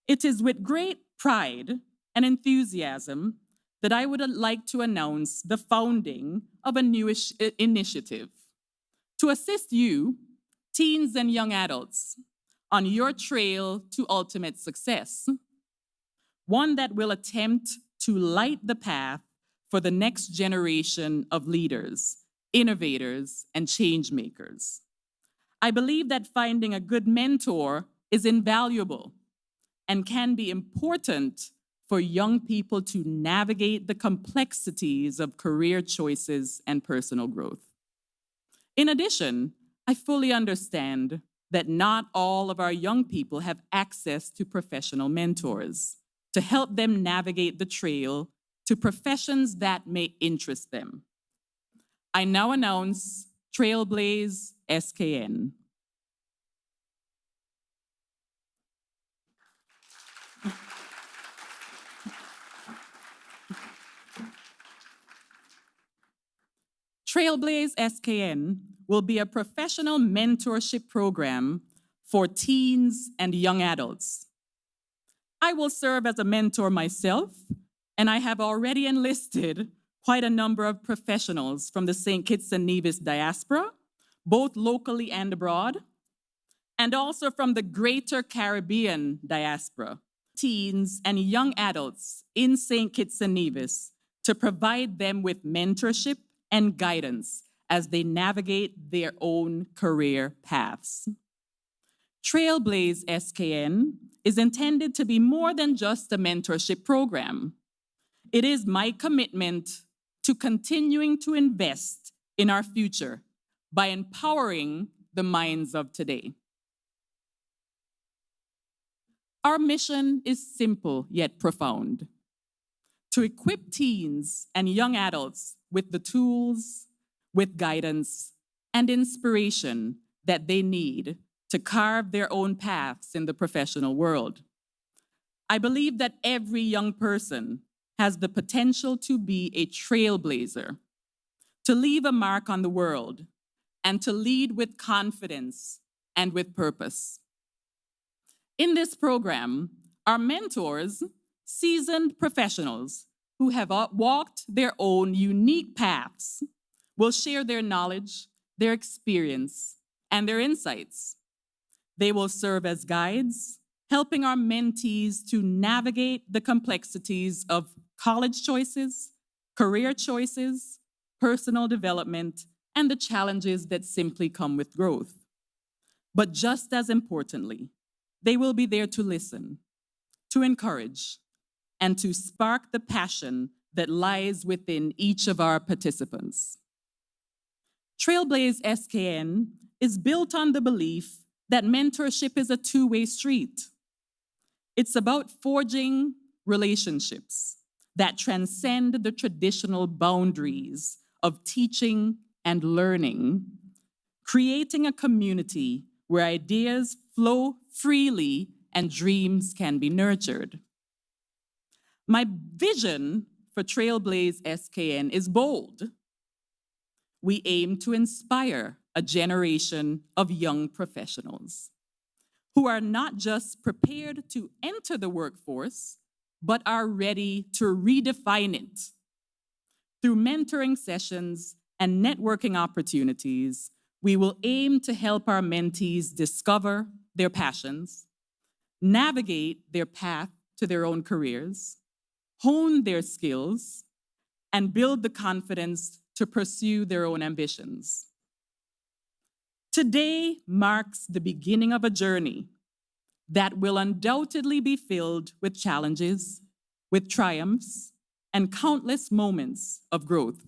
S10: it is with great pride and enthusiasm that I would like to announce the founding of a new initiative to assist you, teens and young adults, on your trail to ultimate success, one that will attempt to light the path for the next generation of leaders, innovators, and change makers. I believe that finding a good mentor is invaluable, and can be important for young people to navigate the complexities of career choices and personal growth. In addition, I fully understand that not all of our young people have access to professional mentors to help them navigate the trail to professions that may interest them. I now announce Trailblaze SKN. Trailblaze SKN will be a professional mentorship program for teens and young adults. I will serve as a mentor myself, and I have already enlisted quite a number of professionals from the St. Kitts and Nevis diaspora, both locally and abroad, and also from the greater Caribbean diaspora, teens and young adults in St. Kitts and Nevis to provide them with mentorship and guidance as they navigate their own career paths. Trailblaze SKN is intended to be more than just a mentorship program. It is my commitment to continuing to invest in our future by empowering the minds of today. Our mission is simple yet profound: to equip teens and young adults with the tools, with guidance, and inspiration that they need to carve their own paths in the professional world. I believe that every young person has the potential to be a trailblazer, to leave a mark on the world, and to lead with confidence and with purpose. In this program, our mentors, seasoned professionals who have walked their own unique paths, will share their knowledge, their experience, and their insights. They will serve as guides, helping our mentees to navigate the complexities of college choices, career choices, personal development, and the challenges that simply come with growth. But just as importantly, they will be there to listen, to encourage, and to spark the passion that lies within each of our participants. Trailblaze SKN is built on the belief that mentorship is a two-way street. It's about forging relationships that transcend the traditional boundaries of teaching and learning, creating a community where ideas flow freely and dreams can be nurtured. My vision for Trailblaze SKN is bold. We aim to inspire a generation of young professionals who are not just prepared to enter the workforce, but are ready to redefine it. Through mentoring sessions and networking opportunities, we will aim to help our mentees discover their passions, navigate their path to their own careers, hone their skills, and build the confidence to pursue their own ambitions. Today marks the beginning of a journey that will undoubtedly be filled with challenges, with triumphs, and countless moments of growth.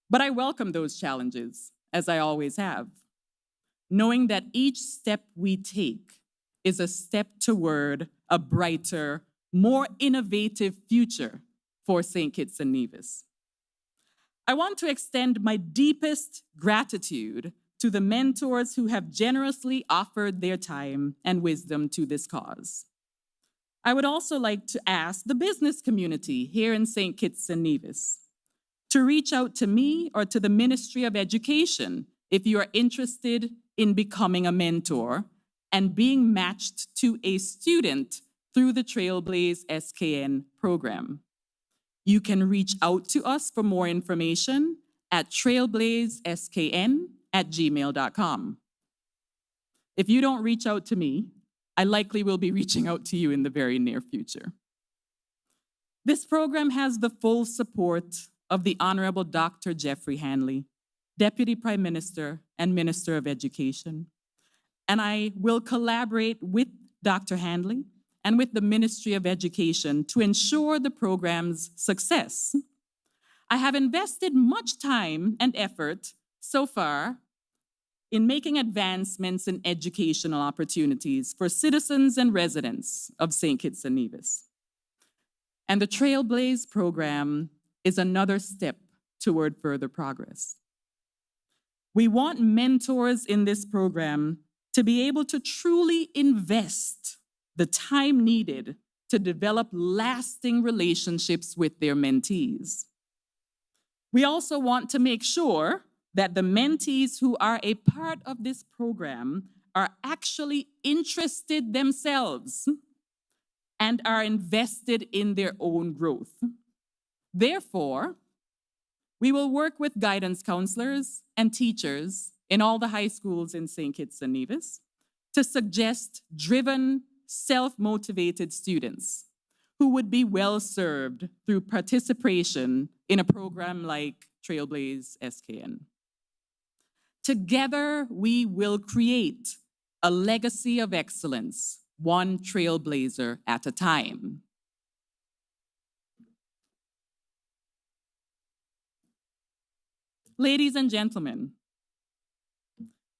S10: But I welcome those challenges, as I always have, knowing that each step we take is a step toward a brighter, more innovative future for St. Kitts and Nevis. I want to extend my deepest gratitude to the mentors who have generously offered their time and wisdom to this cause. I would also like to ask the business community here in St. Kitts and Nevis to reach out to me or to the Ministry of Education if you are interested in becoming a mentor and being matched to a student through the Trailblaze SKN program. You can reach out to us for more information at trailblazeskn@gmail.com. If you don't reach out to me, I likely will be reaching out to you in the very near future. This program has the full support of the Honorable Dr. Jeffrey Hanley, Deputy Prime Minister and Minister of Education. And I will collaborate with Dr. Hanley and with the Ministry of Education to ensure the program's success. I have invested much time and effort so far in making advancements in educational opportunities for citizens and residents of St. Kitts and Nevis. And the Trailblaze program is another step toward further progress. We want mentors in this program to be able to truly invest the time needed to develop lasting relationships with their mentees. We also want to make sure that the mentees who are a part of this program are actually interested themselves and are invested in their own growth. Therefore, we will work with guidance counselors and teachers in all the high schools in St. Kitts and Nevis to suggest driven, self-motivated students who would be well served through participation in a program like Trailblaze SKN. Together, we will create a legacy of excellence, one trailblazer at a time. Ladies and gentlemen,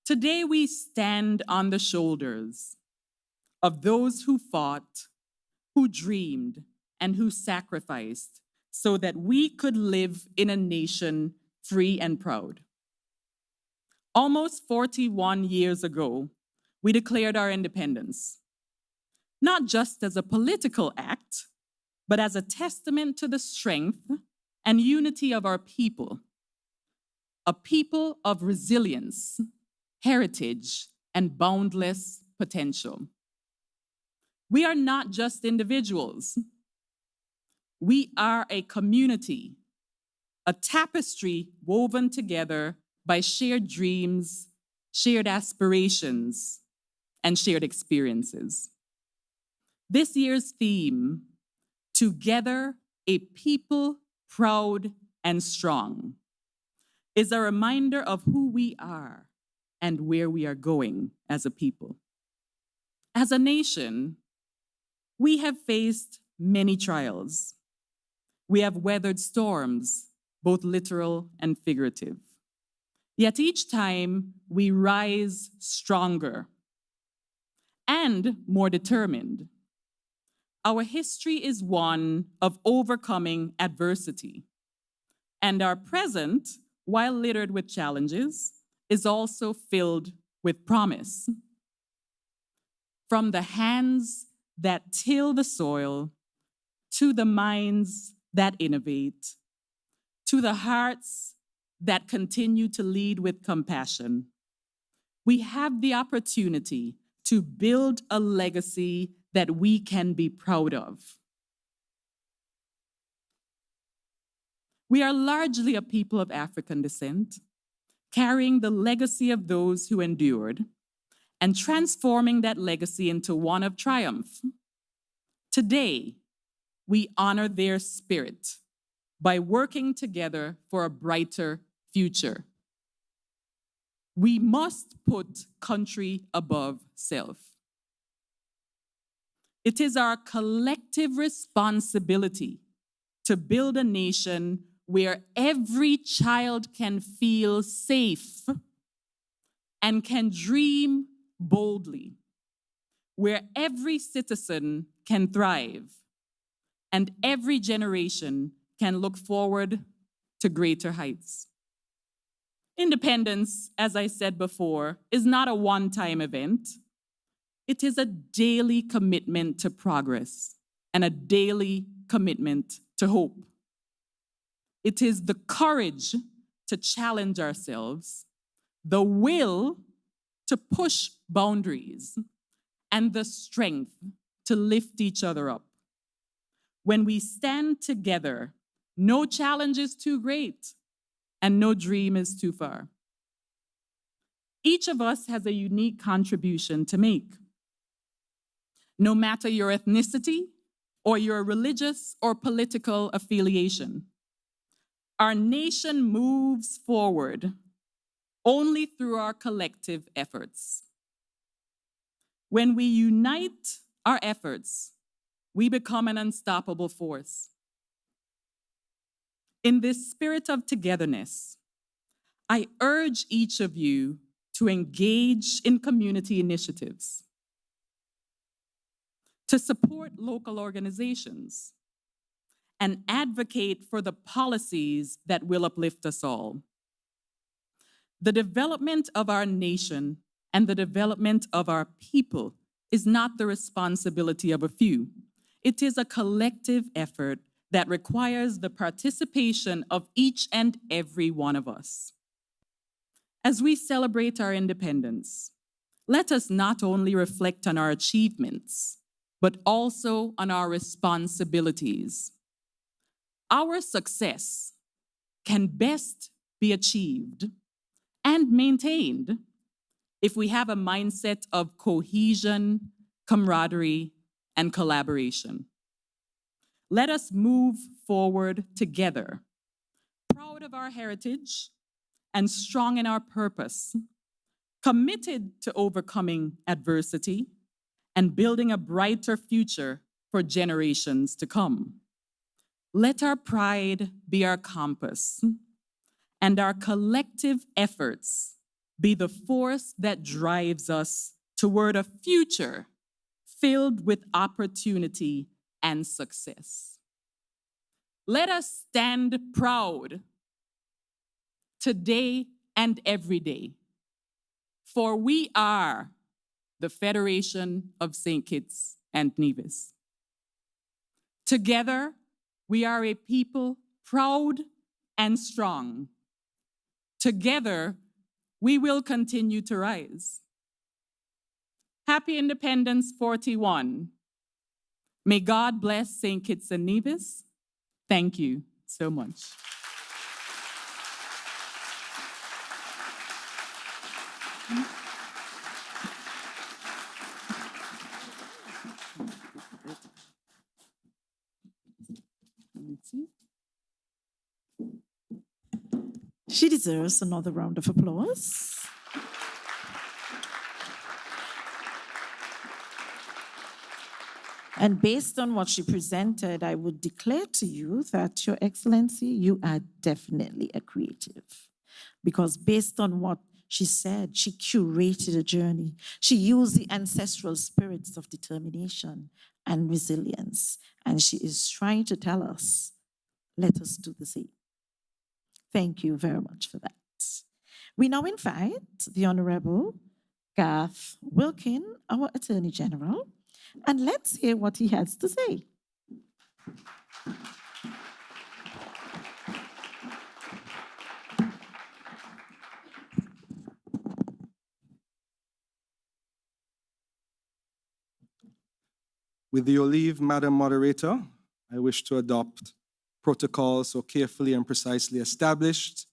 S10: today we stand on the shoulders of those who fought, who dreamed, and who sacrificed so that we could live in a nation free and proud. Almost 41 years ago, we declared our independence, not just as a political act, but as a testament to the strength and unity of our people, a people of resilience, heritage, and boundless potential. We are not just individuals. We are a community, a tapestry woven together by shared dreams, shared aspirations, and shared experiences. This year's theme, Together, a People Proud and Strong, is a reminder of who we are and where we are going as a people. As a nation, we have faced many trials. We have weathered storms, both literal and figurative. Yet each time we rise stronger and more determined. Our history is one of overcoming adversity, and our present, while littered with challenges, is also filled with promise. From the hands that till the soil, to the minds that innovate, to the hearts that continue to lead with compassion, we have the opportunity to build a legacy that we can be proud of. We are largely a people of African descent, carrying the legacy of those who endured and transforming that legacy into one of triumph. Today, we honor their spirit by working together for a brighter future. We must put country above self. It is our collective responsibility to build a nation where every child can feel safe and can dream boldly, where every citizen can thrive and every generation can look forward to greater heights. Independence, as I said before, is not a one-time event. It is a daily commitment to progress and a daily commitment to hope. It is the courage to challenge ourselves, the will to push boundaries, and the strength to lift each other up. When we stand together, no challenge is too great and no dream is too far. Each of us has a unique contribution to make. No matter your ethnicity or your religious or political affiliation, our nation moves forward only through our collective efforts. When we unite our efforts we become an unstoppable force. In this spirit of togetherness, I urge each of you to engage in community initiatives, to support local organizations, and advocate for the policies that will uplift us all. The development of our nation and the development of our people is not the responsibility of a few. It is a collective effort that requires the participation of each and every one of us. As we celebrate our independence, let us not only reflect on our achievements, but also on our responsibilities. Our success can best be achieved and maintained if we have a mindset of cohesion, camaraderie, and collaboration. Let us move forward together, proud of our heritage and strong in our purpose, committed to overcoming adversity and building a brighter future for generations to come. Let our pride be our compass, and our collective efforts be the force that drives us toward a future filled with opportunity and success. Let us stand proud today and every day, for we are the Federation of St. Kitts and Nevis. Together, we are a people proud and strong. Together, we will continue to rise. Happy Independence 41. May God bless St. Kitts and Nevis. Thank you so much.
S6: She deserves another round of applause. And based on what she presented, I would declare to you that, Your Excellency, you are definitely a creative. Because based on what she said, she curated a journey. She used the ancestral spirits of determination and resilience. And she is trying to tell us, let us do the same. Thank you very much for that. We now invite the Honorable Garth Wilkin, our Attorney General, and let's hear what he has to say.
S11: With your leave, Madam Moderator, I wish to adopt protocols so carefully and precisely established.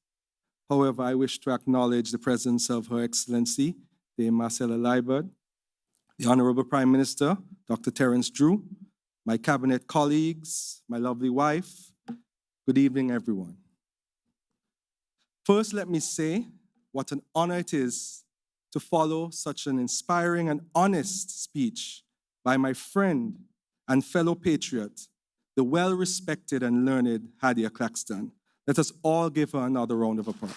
S11: However, I wish to acknowledge the presence of Her Excellency, Dame Marcella Liebert, the Honorable Prime Minister, Dr. Terence Drew, my cabinet colleagues, my lovely wife. Good evening, everyone. First, let me say what an honor it is to follow such an inspiring and honest speech by my friend and fellow patriot, the well-respected and learned Hadiya Claxton. Let us all give her another round of applause.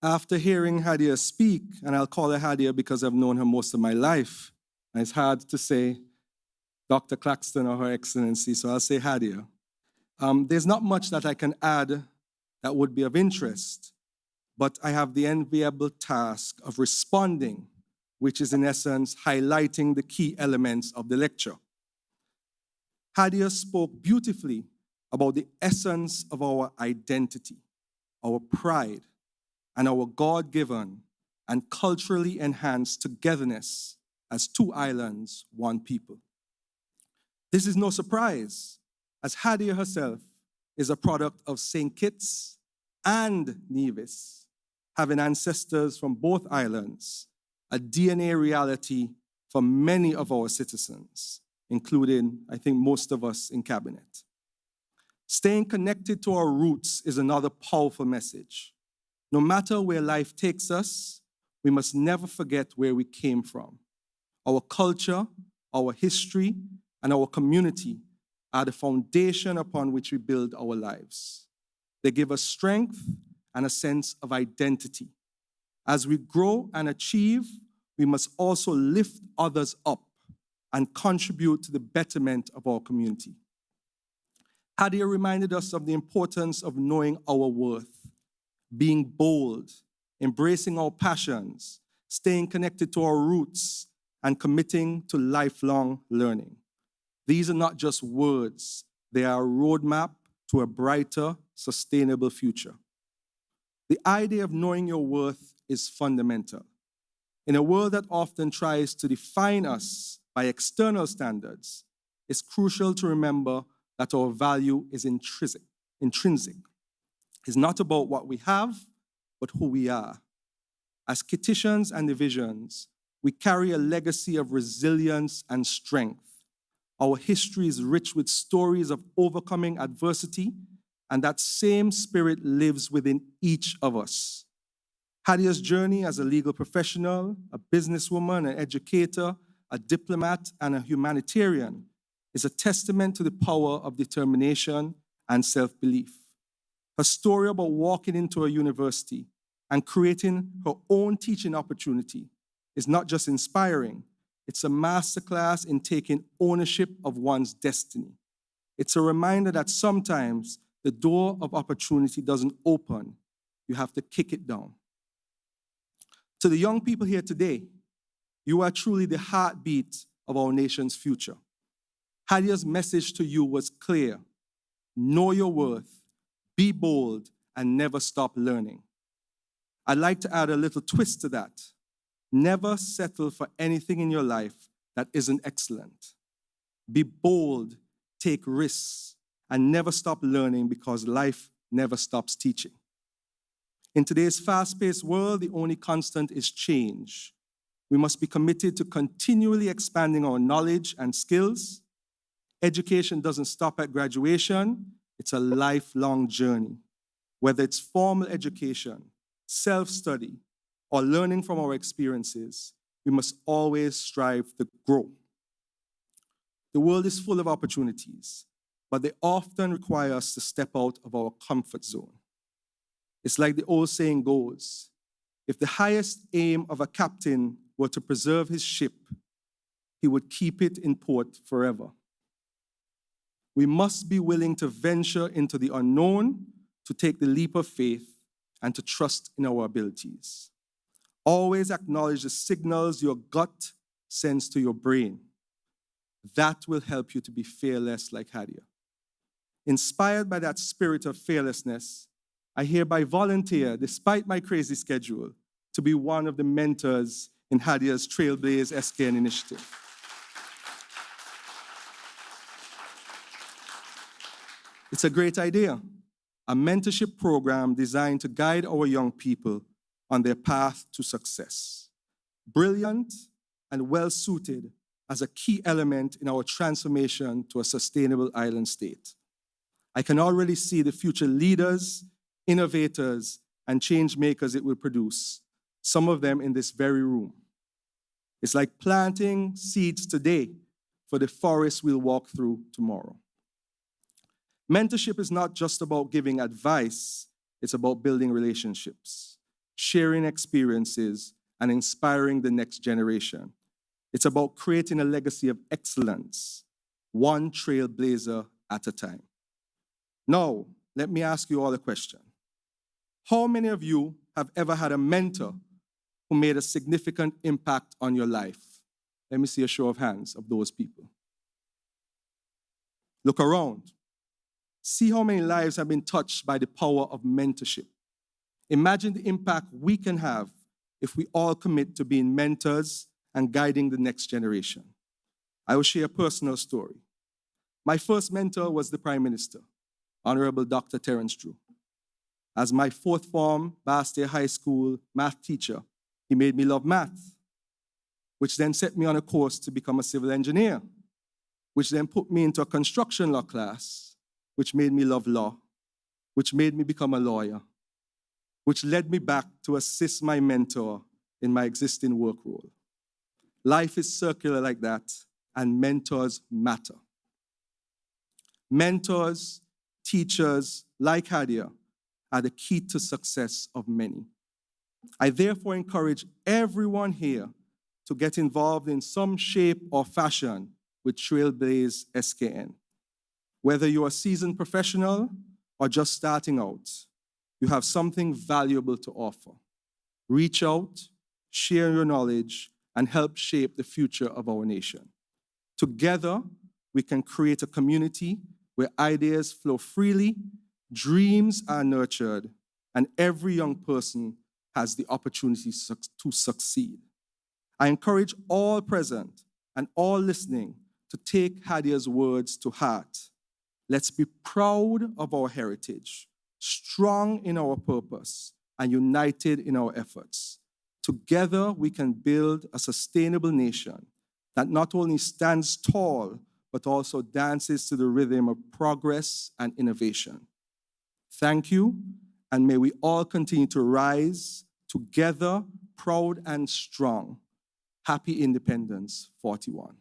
S11: After hearing Hadiya speak, and I'll call her Hadiya because I've known her most of my life, and it's hard to say Dr. Claxton or Her Excellency, so I'll say Hadiya. There's not much that I can add that would be of interest, but I have the enviable task of responding, which is in essence highlighting the key elements of the lecture. Hadiya spoke beautifully about the essence of our identity, our pride, and our God-given and culturally enhanced togetherness as two islands, one people. This is no surprise, as Hadiya herself is a product of St. Kitts and Nevis, having ancestors from both islands, a DNA reality for many of our citizens, including, I think, most of us in cabinet. Staying connected to our roots is another powerful message. No matter where life takes us, we must never forget where we came from. Our culture, our history, and our community are the foundation upon which we build our lives. They give us strength and a sense of identity. As we grow and achieve, we must also lift others up and contribute to the betterment of our community. Hadiya reminded us of the importance of knowing our worth, being bold, embracing our passions, staying connected to our roots, and committing to lifelong learning. These are not just words, they are a roadmap to a brighter, sustainable future. The idea of knowing your worth is fundamental. In a world that often tries to define us by external standards, it's crucial to remember that our value is intrinsic. It's not about what we have, but who we are. As Kititians and Nevisians, we carry a legacy of resilience and strength. Our history is rich with stories of overcoming adversity, and that same spirit lives within each of us. Hadiya's journey as a legal professional, a businesswoman, an educator, a diplomat, and a humanitarian is a testament to the power of determination and self-belief. Her story about walking into a university and creating her own teaching opportunity is not just inspiring, it's a masterclass in taking ownership of one's destiny. It's a reminder that sometimes the door of opportunity doesn't open, you have to kick it down. To the young people here today, you are truly the heartbeat of our nation's future. Hadiya's message to you was clear. Know your worth, be bold, and never stop learning. I'd like to add a little twist to that. Never settle for anything in your life that isn't excellent. Be bold, take risks, and never stop learning because life never stops teaching. In today's fast-paced world, the only constant is change. We must be committed to continually expanding our knowledge and skills. Education doesn't stop at graduation. It's a lifelong journey. Whether it's formal education, self-study, or learning from our experiences, we must always strive to grow. The world is full of opportunities, but they often require us to step out of our comfort zone. It's like the old saying goes, if the highest aim of a captain were to preserve his ship, he would keep it in port forever. We must be willing to venture into the unknown, to take the leap of faith, and to trust in our abilities. Always acknowledge the signals your gut sends to your brain. That will help you to be fearless like Hadiya. Inspired by that spirit of fearlessness, I hereby volunteer, despite my crazy schedule, to be one of the mentors in Hadiya's Trailblaze SKN initiative. It's a great idea, a mentorship program designed to guide our young people on their path to success. Brilliant and well-suited as a key element in our transformation to a sustainable island state. I can already see the future leaders, innovators, and change makers it will produce, some of them in this very room. It's like planting seeds today for the forest we'll walk through tomorrow. Mentorship is not just about giving advice, it's about building relationships, sharing experiences, and inspiring the next generation. It's about creating a legacy of excellence, one trailblazer at a time. Now, let me ask you all a question. How many of you have ever had a mentor who made a significant impact on your life? Let me see a show of hands of those people. Look around. See how many lives have been touched by the power of mentorship. Imagine the impact we can have if we all commit to being mentors and guiding the next generation. I will share a personal story. My first mentor was the Prime Minister, Honorable Dr. Terence Drew. As my fourth form Bastia High School math teacher, he made me love math, which then set me on a course to become a civil engineer, which then put me into a construction law class, which made me love law, which made me become a lawyer. which led me back to assist my mentor in my existing work role. Life is circular like that, and mentors matter. Mentors, teachers like Hadiya are the key to success of many. I therefore encourage everyone here to get involved in some shape or fashion with Trailblaze SKN. Whether you're a seasoned professional or just starting out, you have something valuable to offer. Reach out, share your knowledge, and help shape the future of our nation. Together, we can create a community where ideas flow freely, dreams are nurtured, and every young person has the opportunity to succeed. I encourage all present and all listening to take Hadiya's words to heart. Let's be proud of our heritage, strong in our purpose, and united in our efforts. Together, we can build a sustainable nation that not only stands tall, but also dances to the rhythm of progress and innovation. Thank you, and may we all continue to rise together, proud and strong. Happy Independence 41.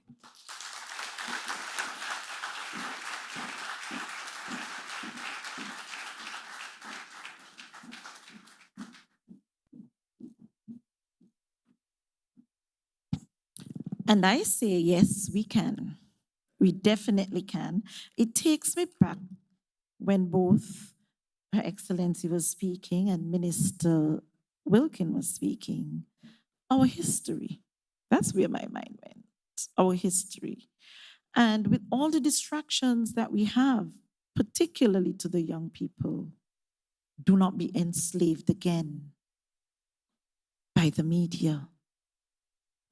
S6: And I say, yes, we can. We definitely can. It takes me back when both Her Excellency was speaking and Minister Wilkin was speaking. Our history. That's where my mind went. Our history. And with all the distractions that we have, particularly to the young people, do not be enslaved again by the media.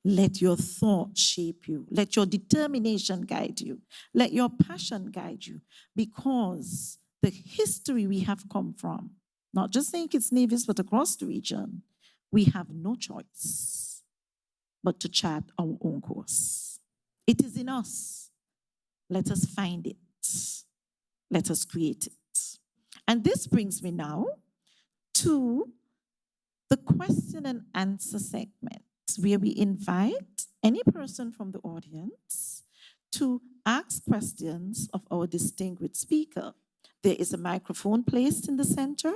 S6: Let your thoughts shape you. Let your determination guide you. Let your passion guide you. Because the history we have come from, not just St. Kitts Nevis, but across the region, we have no choice but to chart our own course. It is in us. Let us find it. Let us create it. And this brings me now to the question and answer segment, where we invite any person from the audience to ask questions of our distinguished speaker. There is a microphone placed in the center,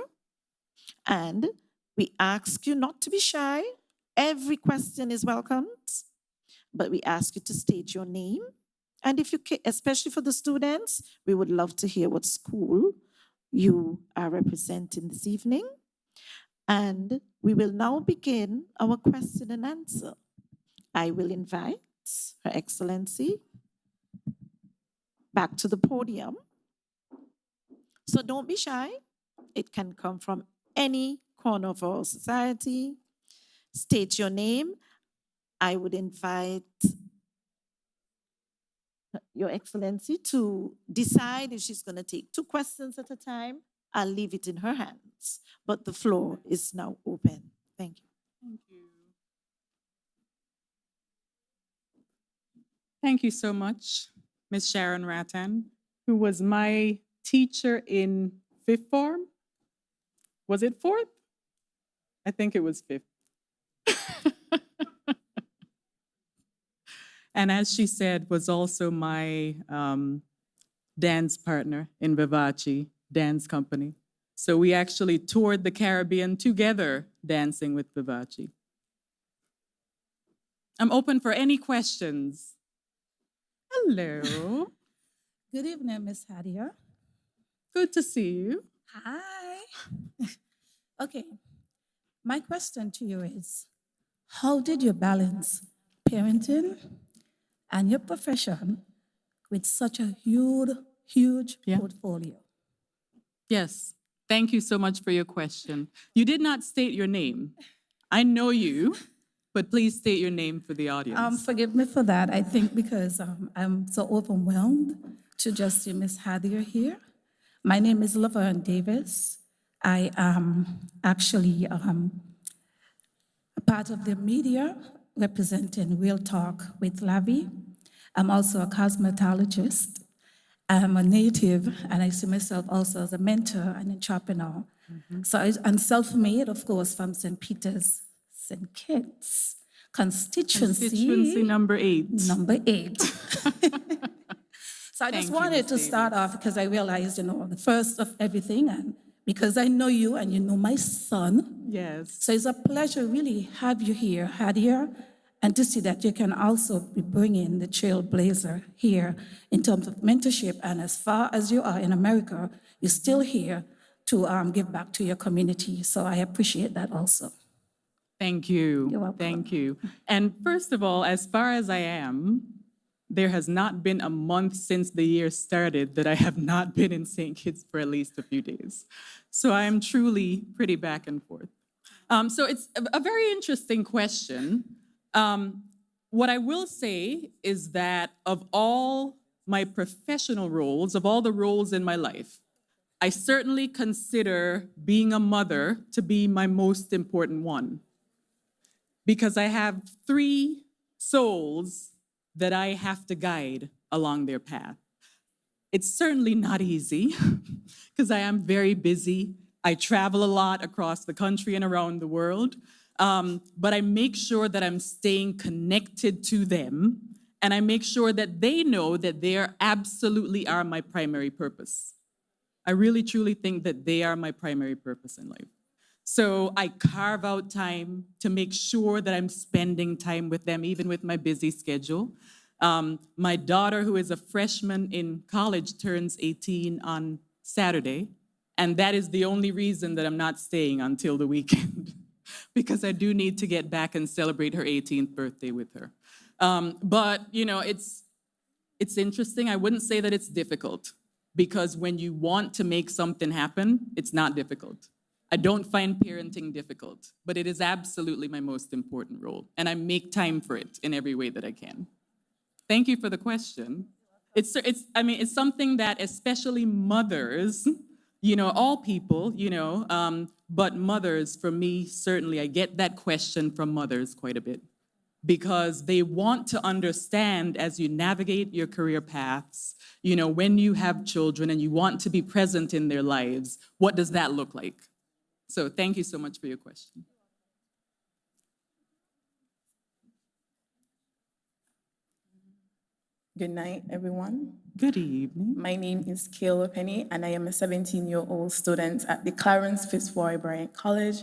S6: and we ask you not to be shy. Every question is welcomed, but we ask you to state your name. And if you can, especially for the students, we would love to hear what school you are representing this evening. And we will now begin our question and answer. I will invite Her Excellency back to the podium. So don't be shy. It can come from any corner of our society. State your name. I would invite Your Excellency to decide if she's going to take 2 questions at a time. I'll leave it in her hands, but the floor is now open. Thank you.
S10: Thank you. Thank you so much, Ms. Sharon Rattan, who was my teacher in 5th form. Was it 4th? I think it was 5th. And as she said, was also my dance partner in Vivace Dance Company. So we actually toured the Caribbean together, dancing with Vivace. I'm open for any questions. Hello.
S12: Good evening, Miss Hadiya.
S10: Good to see you.
S12: Hi. Okay, my question to you is, how did you balance parenting and your profession with such a huge portfolio?
S10: Yes, thank you so much for your question. You did not state your name. I know you, but please state your name for the audience.
S12: Forgive me for that. I think because I'm so overwhelmed to just see Miss Hadiya here. My name is Laverne Davis. I am actually a part of the media representing Real Talk with Lavi. I'm also a cosmetologist. I'm a native, and I see myself also as a mentor and entrepreneur. So and self-made, of course, from St. Peter's, St. Kitts constituency
S10: number 8.
S12: Number 8. So I just
S10: Thank you,
S12: wanted
S10: Ms.
S12: to start off because I realized, the first of everything, and because I know you and you know my son.
S10: Yes.
S12: So it's a pleasure really have you here, Hadiya, and to see that you can also be bringing the trailblazer here in terms of mentorship. And as far as you are in America, you're still here to give back to your community. So I appreciate that also.
S10: Thank you.
S12: You're welcome.
S10: Thank you. And first of all, as far as I am, there has not been a month since the year started that I have not been in St. Kitts for at least a few days. So I am truly pretty back and forth. So it's a very interesting question. What I will say is that of all my professional roles, of all the roles in my life, I certainly consider being a mother to be my most important one, because I have 3 souls that I have to guide along their path. It's certainly not easy because I am very busy. I travel a lot across the country and around the world, but I make sure that I'm staying connected to them, and I make sure that they know that they absolutely are my primary purpose. I really, truly think that they are my primary purpose in life. So I carve out time to make sure that I'm spending time with them, even with my busy schedule. My daughter, who is a freshman in college, turns 18 on Saturday, and that is the only reason that I'm not staying until the weekend, because I do need to get back and celebrate her 18th birthday with her. But, it's interesting. I wouldn't say that it's difficult, because when you want to make something happen, it's not difficult. I don't find parenting difficult, but it is absolutely my most important role, and I make time for it in every way that I can. Thank you for the question. It's something that especially mothers, all people, but mothers, for me, certainly, I get that question from mothers quite a bit, because they want to understand as you navigate your career paths, when you have children and you want to be present in their lives, what does that look like? So thank you so much for your question.
S13: Good night, everyone.
S10: Good evening.
S13: My name is Kayla Penny, and I am a 17-year-old student at the Clarence Fitzroy Bryant College,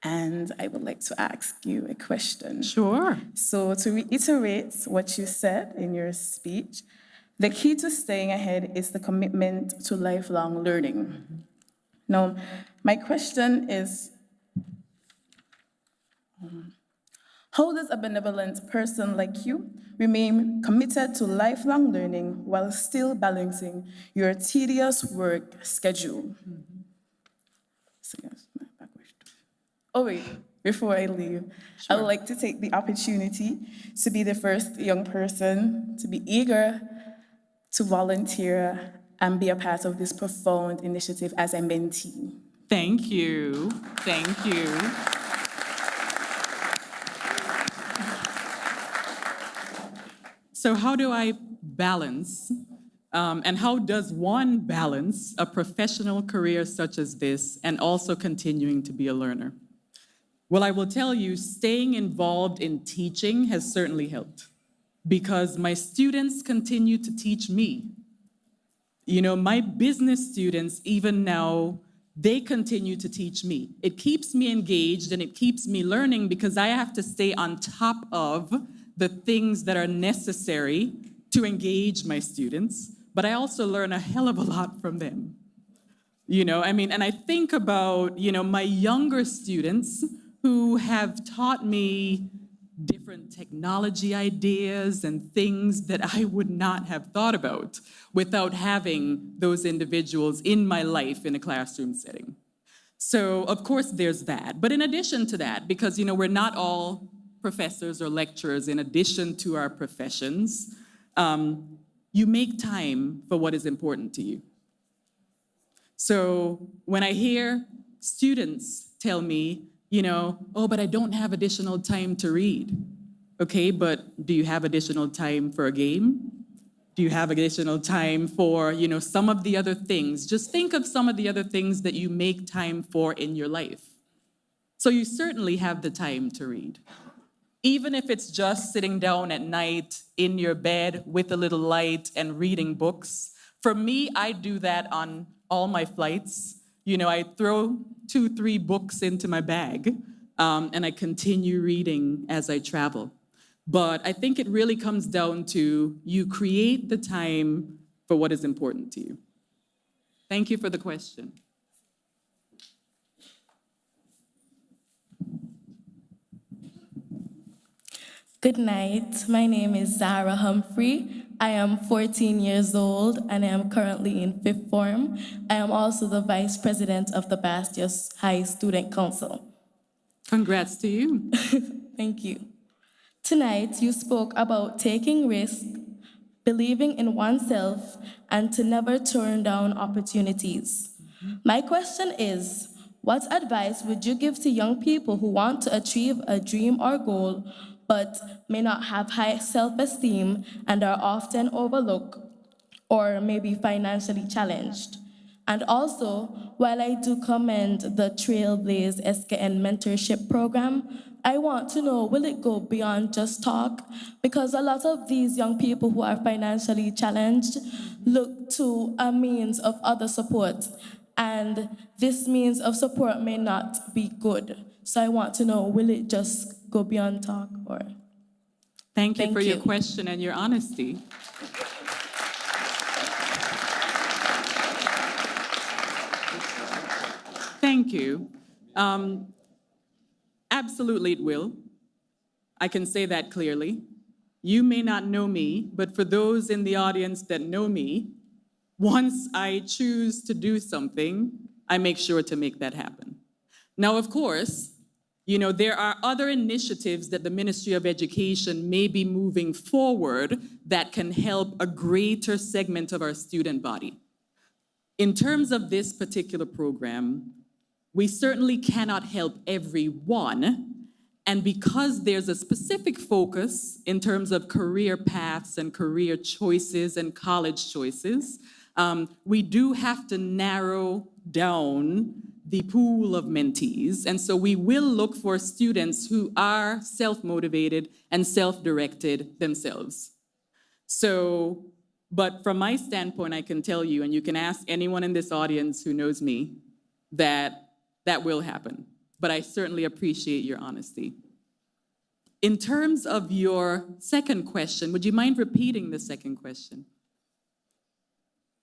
S13: and I would like to ask you a question.
S10: Sure.
S13: So to reiterate what you said in your speech, the key to staying ahead is the commitment to lifelong learning. Now, my question is, how does a benevolent person like you remain committed to lifelong learning while still balancing your tedious work schedule? Oh wait, before I leave, I would like to take the opportunity to be the first young person to be eager to volunteer and be a part of this profound initiative as a mentee.
S10: Thank you. Thank you. So how do I balance, and how does one balance a professional career such as this and also continuing to be a learner? Well, I will tell you, staying involved in teaching has certainly helped, because my students continue to teach me. My business students, even now, they continue to teach me. It keeps me engaged and it keeps me learning, because I have to stay on top of the things that are necessary to engage my students, but I also learn a hell of a lot from them. And I think about, my younger students who have taught me different technology ideas and things that I would not have thought about without having those individuals in my life in a classroom setting. So, of course, there's that. But in addition to that, because, we're not all professors or lecturers in addition to our professions, you make time for what is important to you. So when I hear students tell me, oh, but I don't have additional time to read. Okay, but do you have additional time for a game? Do you have additional time for, some of the other things? Just think of some of the other things that you make time for in your life. So you certainly have the time to read. Even if it's just sitting down at night in your bed with a little light and reading books. For me, I do that on all my flights. I throw 2-3 books into my bag, and I continue reading as I travel. But I think it really comes down to you create the time for what is important to you. Thank you for the question.
S14: Good night. My name is Zara Humphrey. I am 14 years old and I am currently in 5th form. I am also the Vice President of the Bastia High Student Council.
S10: Congrats to you.
S14: Thank you. Tonight, you spoke about taking risks, believing in oneself, and to never turn down opportunities. My question is, what advice would you give to young people who want to achieve a dream or goal but may not have high self-esteem and are often overlooked or maybe financially challenged? And also, while I do commend the Trailblaze SKN mentorship program, I want to know, will it go beyond just talk? Because a lot of these young people who are financially challenged look to a means of other support, and this means of support may not be good. So I want to know, will it just go beyond talk? Or
S10: Thank you for your question and your honesty. Thank you. Absolutely it will. I can say that clearly. You may not know me, but for those in the audience that know me, once I choose to do something, I make sure to make that happen. Now, of course, there are other initiatives that the Ministry of Education may be moving forward that can help a greater segment of our student body. In terms of this particular program, we certainly cannot help everyone, and because there's a specific focus in terms of career paths and career choices and college choices, we do have to narrow down the pool of mentees, and so we will look for students who are self-motivated and self-directed themselves. So, but from my standpoint, I can tell you, and you can ask anyone in this audience who knows me, that will happen. But I certainly appreciate your honesty. In terms of your second question, would you mind repeating the second question?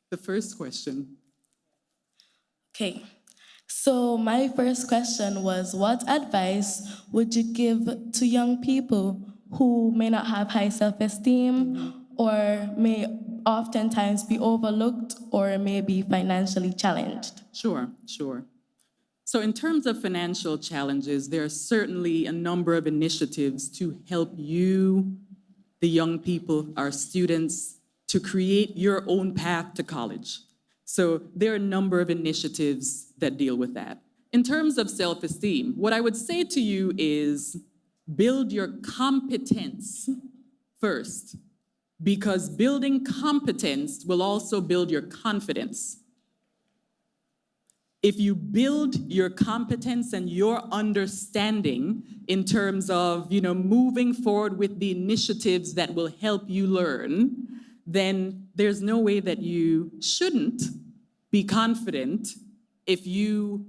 S10: The first question.
S14: Okay. So my first question was, what advice would you give to young people who may not have high self-esteem or may oftentimes be overlooked or may be financially challenged?
S10: Sure. So in terms of financial challenges, there are certainly a number of initiatives to help you, the young people, our students, to create your own path to college. So there are a number of initiatives that deal with that. In terms of self-esteem, what I would say to you is build your competence first, because building competence will also build your confidence. If you build your competence and your understanding in terms of, moving forward with the initiatives that will help you learn, then there's no way that you shouldn't be confident if you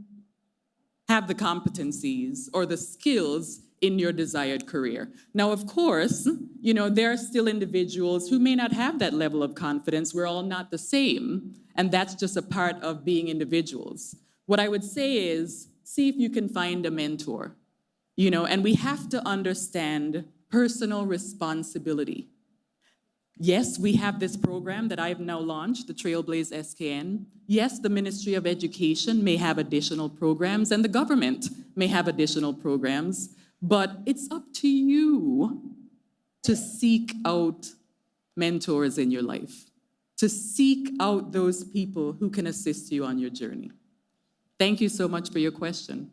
S10: have the competencies or the skills in your desired career. Now, of course, there are still individuals who may not have that level of confidence. We're all not the same, and that's just a part of being individuals. What I would say is, see if you can find a mentor, and we have to understand personal responsibility. Yes, we have this program that I've now launched, the Trailblaze SKN. Yes, the Ministry of Education may have additional programs, and the government may have additional programs, but it's up to you to seek out mentors in your life, to seek out those people who can assist you on your journey. Thank you so much for your question.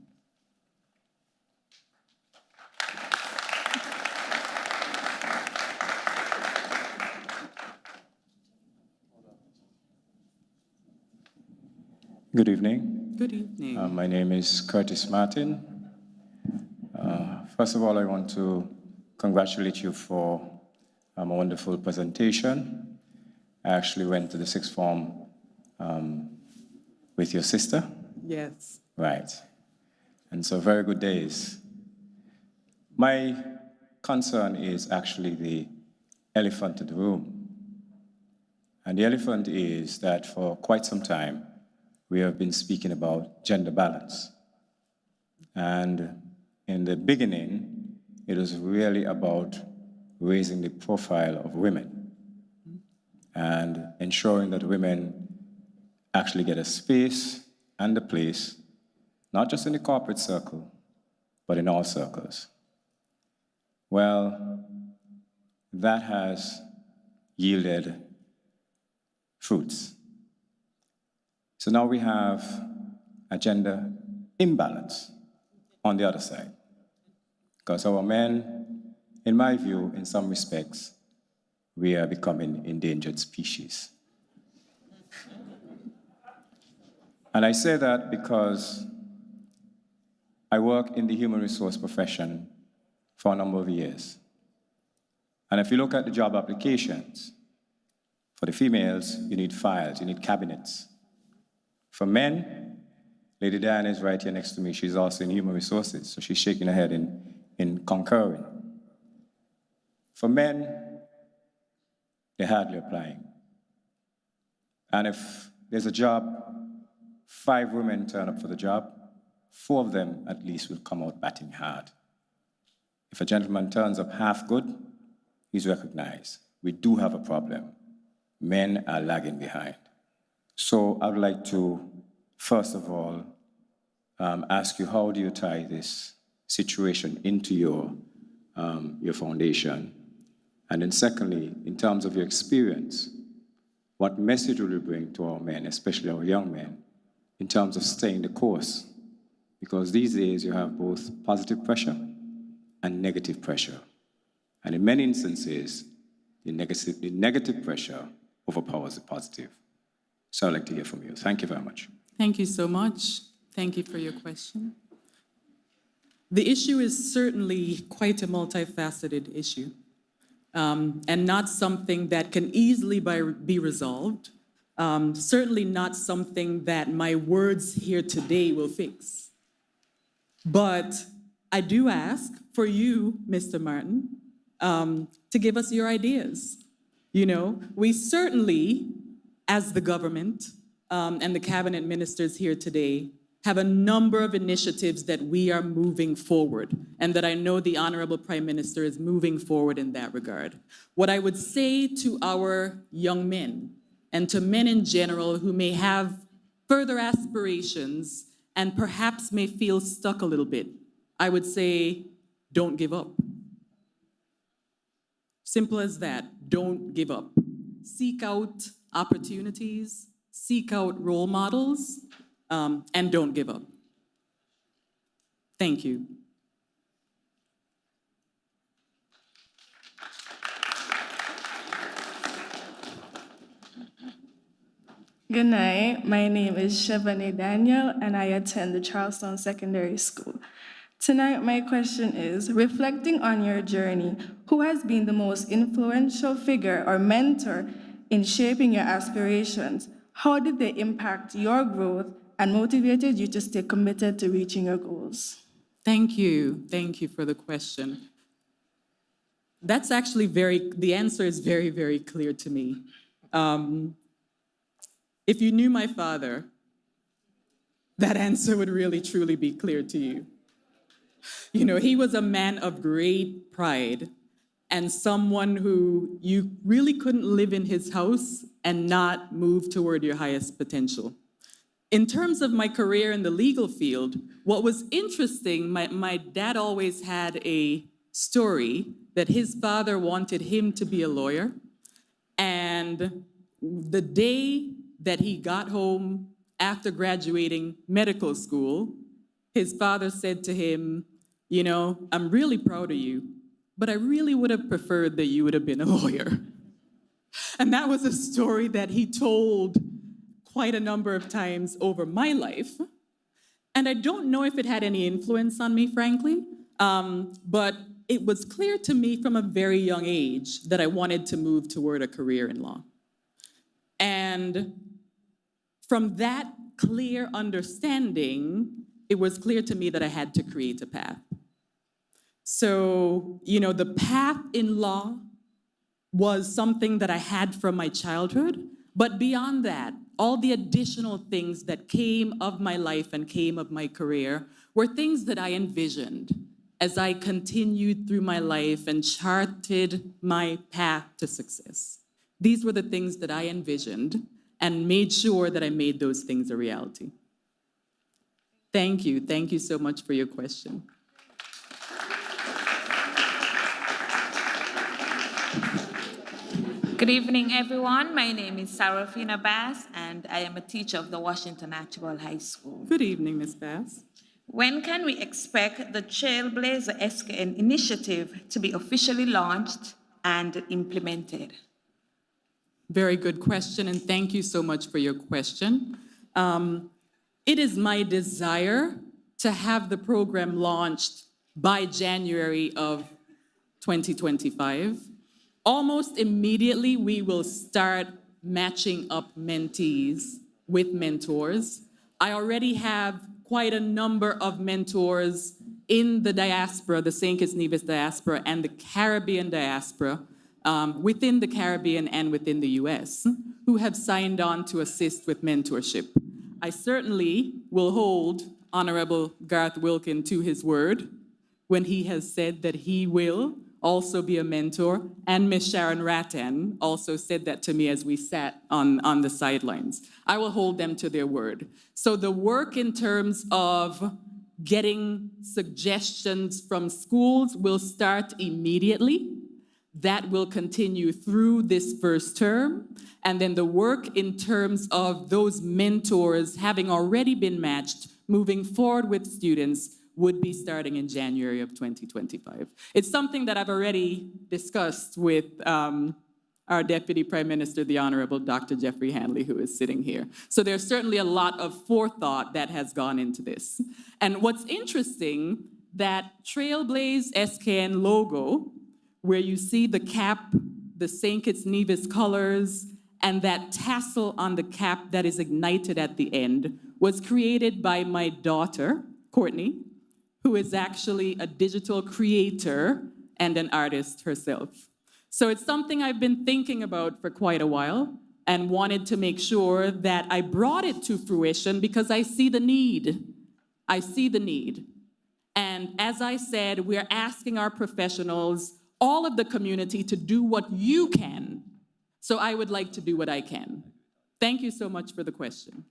S15: Good evening.
S10: Good evening.
S15: My name is Curtis Martin. First of all, I want to congratulate you for a wonderful presentation. I actually went to the sixth form with your sister.
S10: Yes.
S15: Right. And so very good days. My concern is actually the elephant in the room. And the elephant is that for quite some time, we have been speaking about gender balance. And in the beginning, it was really about raising the profile of women and ensuring that women actually get a space and a place, not just in the corporate circle, but in all circles. Well, that has yielded fruits. So now we have a gender imbalance on the other side. Because our men, in my view, in some respects, we are becoming endangered species. And I say that because I work in the human resource profession for a number of years. And if you look at the job applications, for the females, you need files, you need cabinets. For men, Lady Diana is right here next to me. She's also in human resources, so she's shaking her head in concurring. For men, they're hardly applying. And if there's a job, 5 women turn up for the job, 4 of them at least will come out batting hard. If a gentleman turns up half good, he's recognized. We do have a problem. Men are lagging behind. So I would like to, first of all, ask you, how do you tie this situation into your foundation? And then secondly, in terms of your experience, what message will you bring to our men, especially our young men, in terms of staying the course? Because these days you have both positive pressure and negative pressure. And in many instances, the negative pressure overpowers the positive. So I'd like to hear from you. Thank you very much.
S10: Thank you so much. Thank you for your question. The issue is certainly quite a multifaceted issue, and not something that can easily be resolved. Certainly not something that my words here today will fix. But I do ask for you, Mr. Martin, to give us your ideas. You know, we certainly, as the government and the cabinet ministers here today, have a number of initiatives that we are moving forward, and that I know the Honorable Prime Minister is moving forward in that regard. What I would say to our young men, and to men in general who may have further aspirations and perhaps may feel stuck a little bit, I would say, don't give up. Simple as that, don't give up. Seek out opportunities, seek out role models, and don't give up. Thank you.
S14: Good night. My name is Shavani Daniel, and I attend the Charlestown Secondary School. Tonight, my question is, reflecting on your journey, who has been the most influential figure or mentor in shaping your aspirations? How did they impact your growth and motivated you to stay committed to reaching your goals?
S10: Thank you. Thank you for the question. That's actually the answer is very, very clear to me. If you knew my father, that answer would really, truly be clear to you. You know, he was a man of great pride and someone who you really couldn't live in his house and not move toward your highest potential. In terms of my career in the legal field, what was interesting, my dad always had a story that his father wanted him to be a lawyer. And the day that he got home after graduating medical school, his father said to him, you know, I'm really proud of you, but I really would have preferred that you would have been a lawyer. And that was a story that he told quite a number of times over my life. And I don't know if it had any influence on me, frankly, but it was clear to me from a very young age that I wanted to move toward a career in law. And from that clear understanding, it was clear to me that I had to create a path. So, the path in law was something that I had from my childhood, but beyond that, all the additional things that came of my life and came of my career were things that I envisioned as I continued through my life and charted my path to success. These were the things that I envisioned and made sure that I made those things a reality. Thank you. Thank you so much for your question.
S16: Good evening, everyone. My name is Sarafina Bass, and I am a teacher of the Washington Archibald High School.
S10: Good evening, Ms. Bass.
S16: When can we expect the Trailblazer SKN initiative to be officially launched and implemented?
S10: Very good question, and thank you so much for your question. It is my desire to have the program launched by January of 2025. Almost immediately, we will start matching up mentees with mentors. I already have quite a number of mentors in the diaspora, the St. Kitts Nevis diaspora and the Caribbean diaspora, within the Caribbean and within the US, who have signed on to assist with mentorship. I certainly will hold Honorable Garth Wilkin to his word when he has said that he will also be a mentor, and Ms. Sharon Rattan also said that to me as we sat on the sidelines. I will hold them to their word. So the work in terms of getting suggestions from schools will start immediately. That will continue through this first term. And then the work in terms of those mentors having already been matched, moving forward with students, would be starting in January of 2025. It's something that I've already discussed with our Deputy Prime Minister, the Honorable Dr. Jeffrey Handley, who is sitting here. So there's certainly a lot of forethought that has gone into this. And what's interesting, that Trailblaze SKN logo, where you see the cap, the St. Kitts Nevis colors, and that tassel on the cap that is ignited at the end, was created by my daughter, Courtney, who is actually a digital creator and an artist herself. So it's something I've been thinking about for quite a while and wanted to make sure that I brought it to fruition because I see the need. I see the need. And as I said, we're asking our professionals, all of the community, to do what you can. So I would like to do what I can. Thank you so much for the question.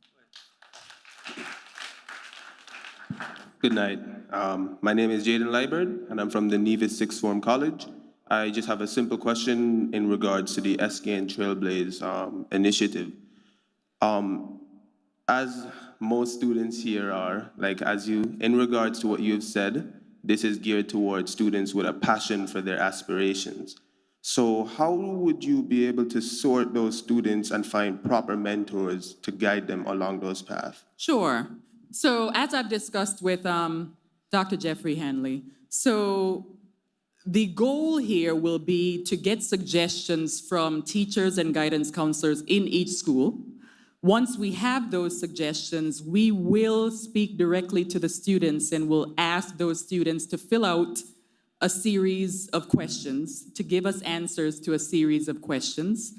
S17: Good night. My name is Jaden Liebert, and I'm from the Nevis Sixth Form College. I just have a simple question in regards to the SKN Trailblaze initiative. As most students here are, in regards to what you've said, this is geared towards students with a passion for their aspirations. So how would you be able to sort those students and find proper mentors to guide them along those paths?
S10: Sure. So as I've discussed with Dr. Jeffrey Handley, so the goal here will be to get suggestions from teachers and guidance counselors in each school. Once we have those suggestions, we will speak directly to the students and will ask those students to fill out a series of questions, to give us answers to a series of questions.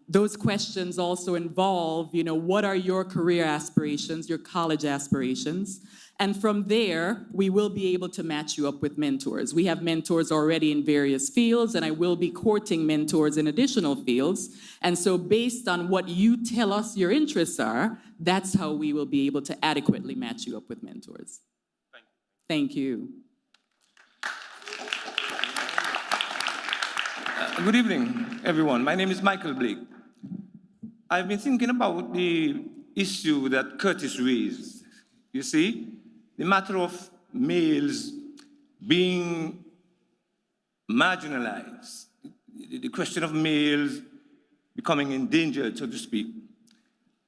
S10: Those questions also involve, what are your career aspirations, your college aspirations? And from there, we will be able to match you up with mentors. We have mentors already in various fields, and I will be courting mentors in additional fields. And so based on what you tell us your interests are, that's how we will be able to adequately match you up with mentors. Thank you.
S18: Good evening, everyone. My name is Michael Blake. I've been thinking about the issue that Curtis raised. You see, the matter of males being marginalized, the question of males becoming endangered, so to speak.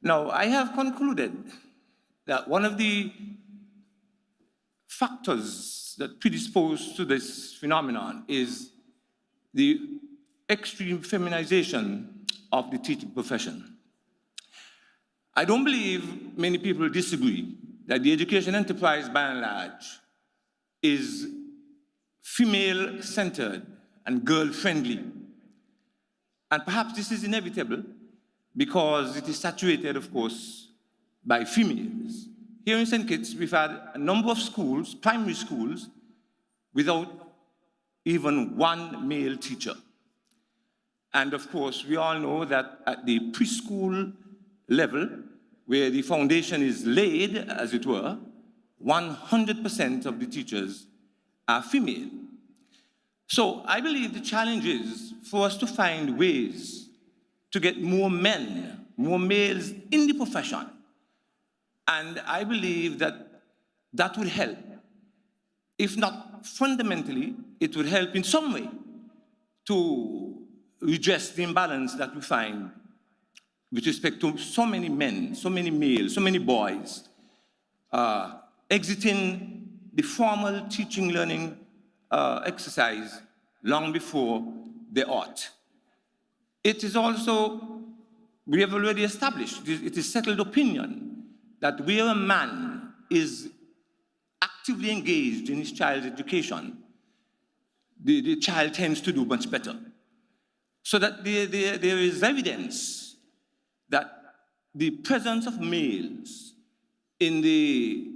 S18: Now, I have concluded that one of the factors that predispose to this phenomenon is the extreme feminization of the teaching profession. I don't believe many people disagree that the education enterprise, by and large, is female-centered and girl-friendly. And perhaps this is inevitable because it is saturated, of course, by females. Here in St. Kitts, we've had a number of schools, primary schools, without even one male teacher. And of course, we all know that at the preschool level, where the foundation is laid, as it were, 100% of the teachers are female. So I believe the challenge is for us to find ways to get more men, more males in the profession. And I believe that that would help. If not fundamentally, it would help in some way to redress the imbalance that we find with respect to so many men, so many males, so many boys exiting the formal teaching learning exercise long before they ought. It is also, we have already established, it is settled opinion that where a man is actively engaged in his child's education, the child tends to do much better. So that there is evidence that the presence of males in the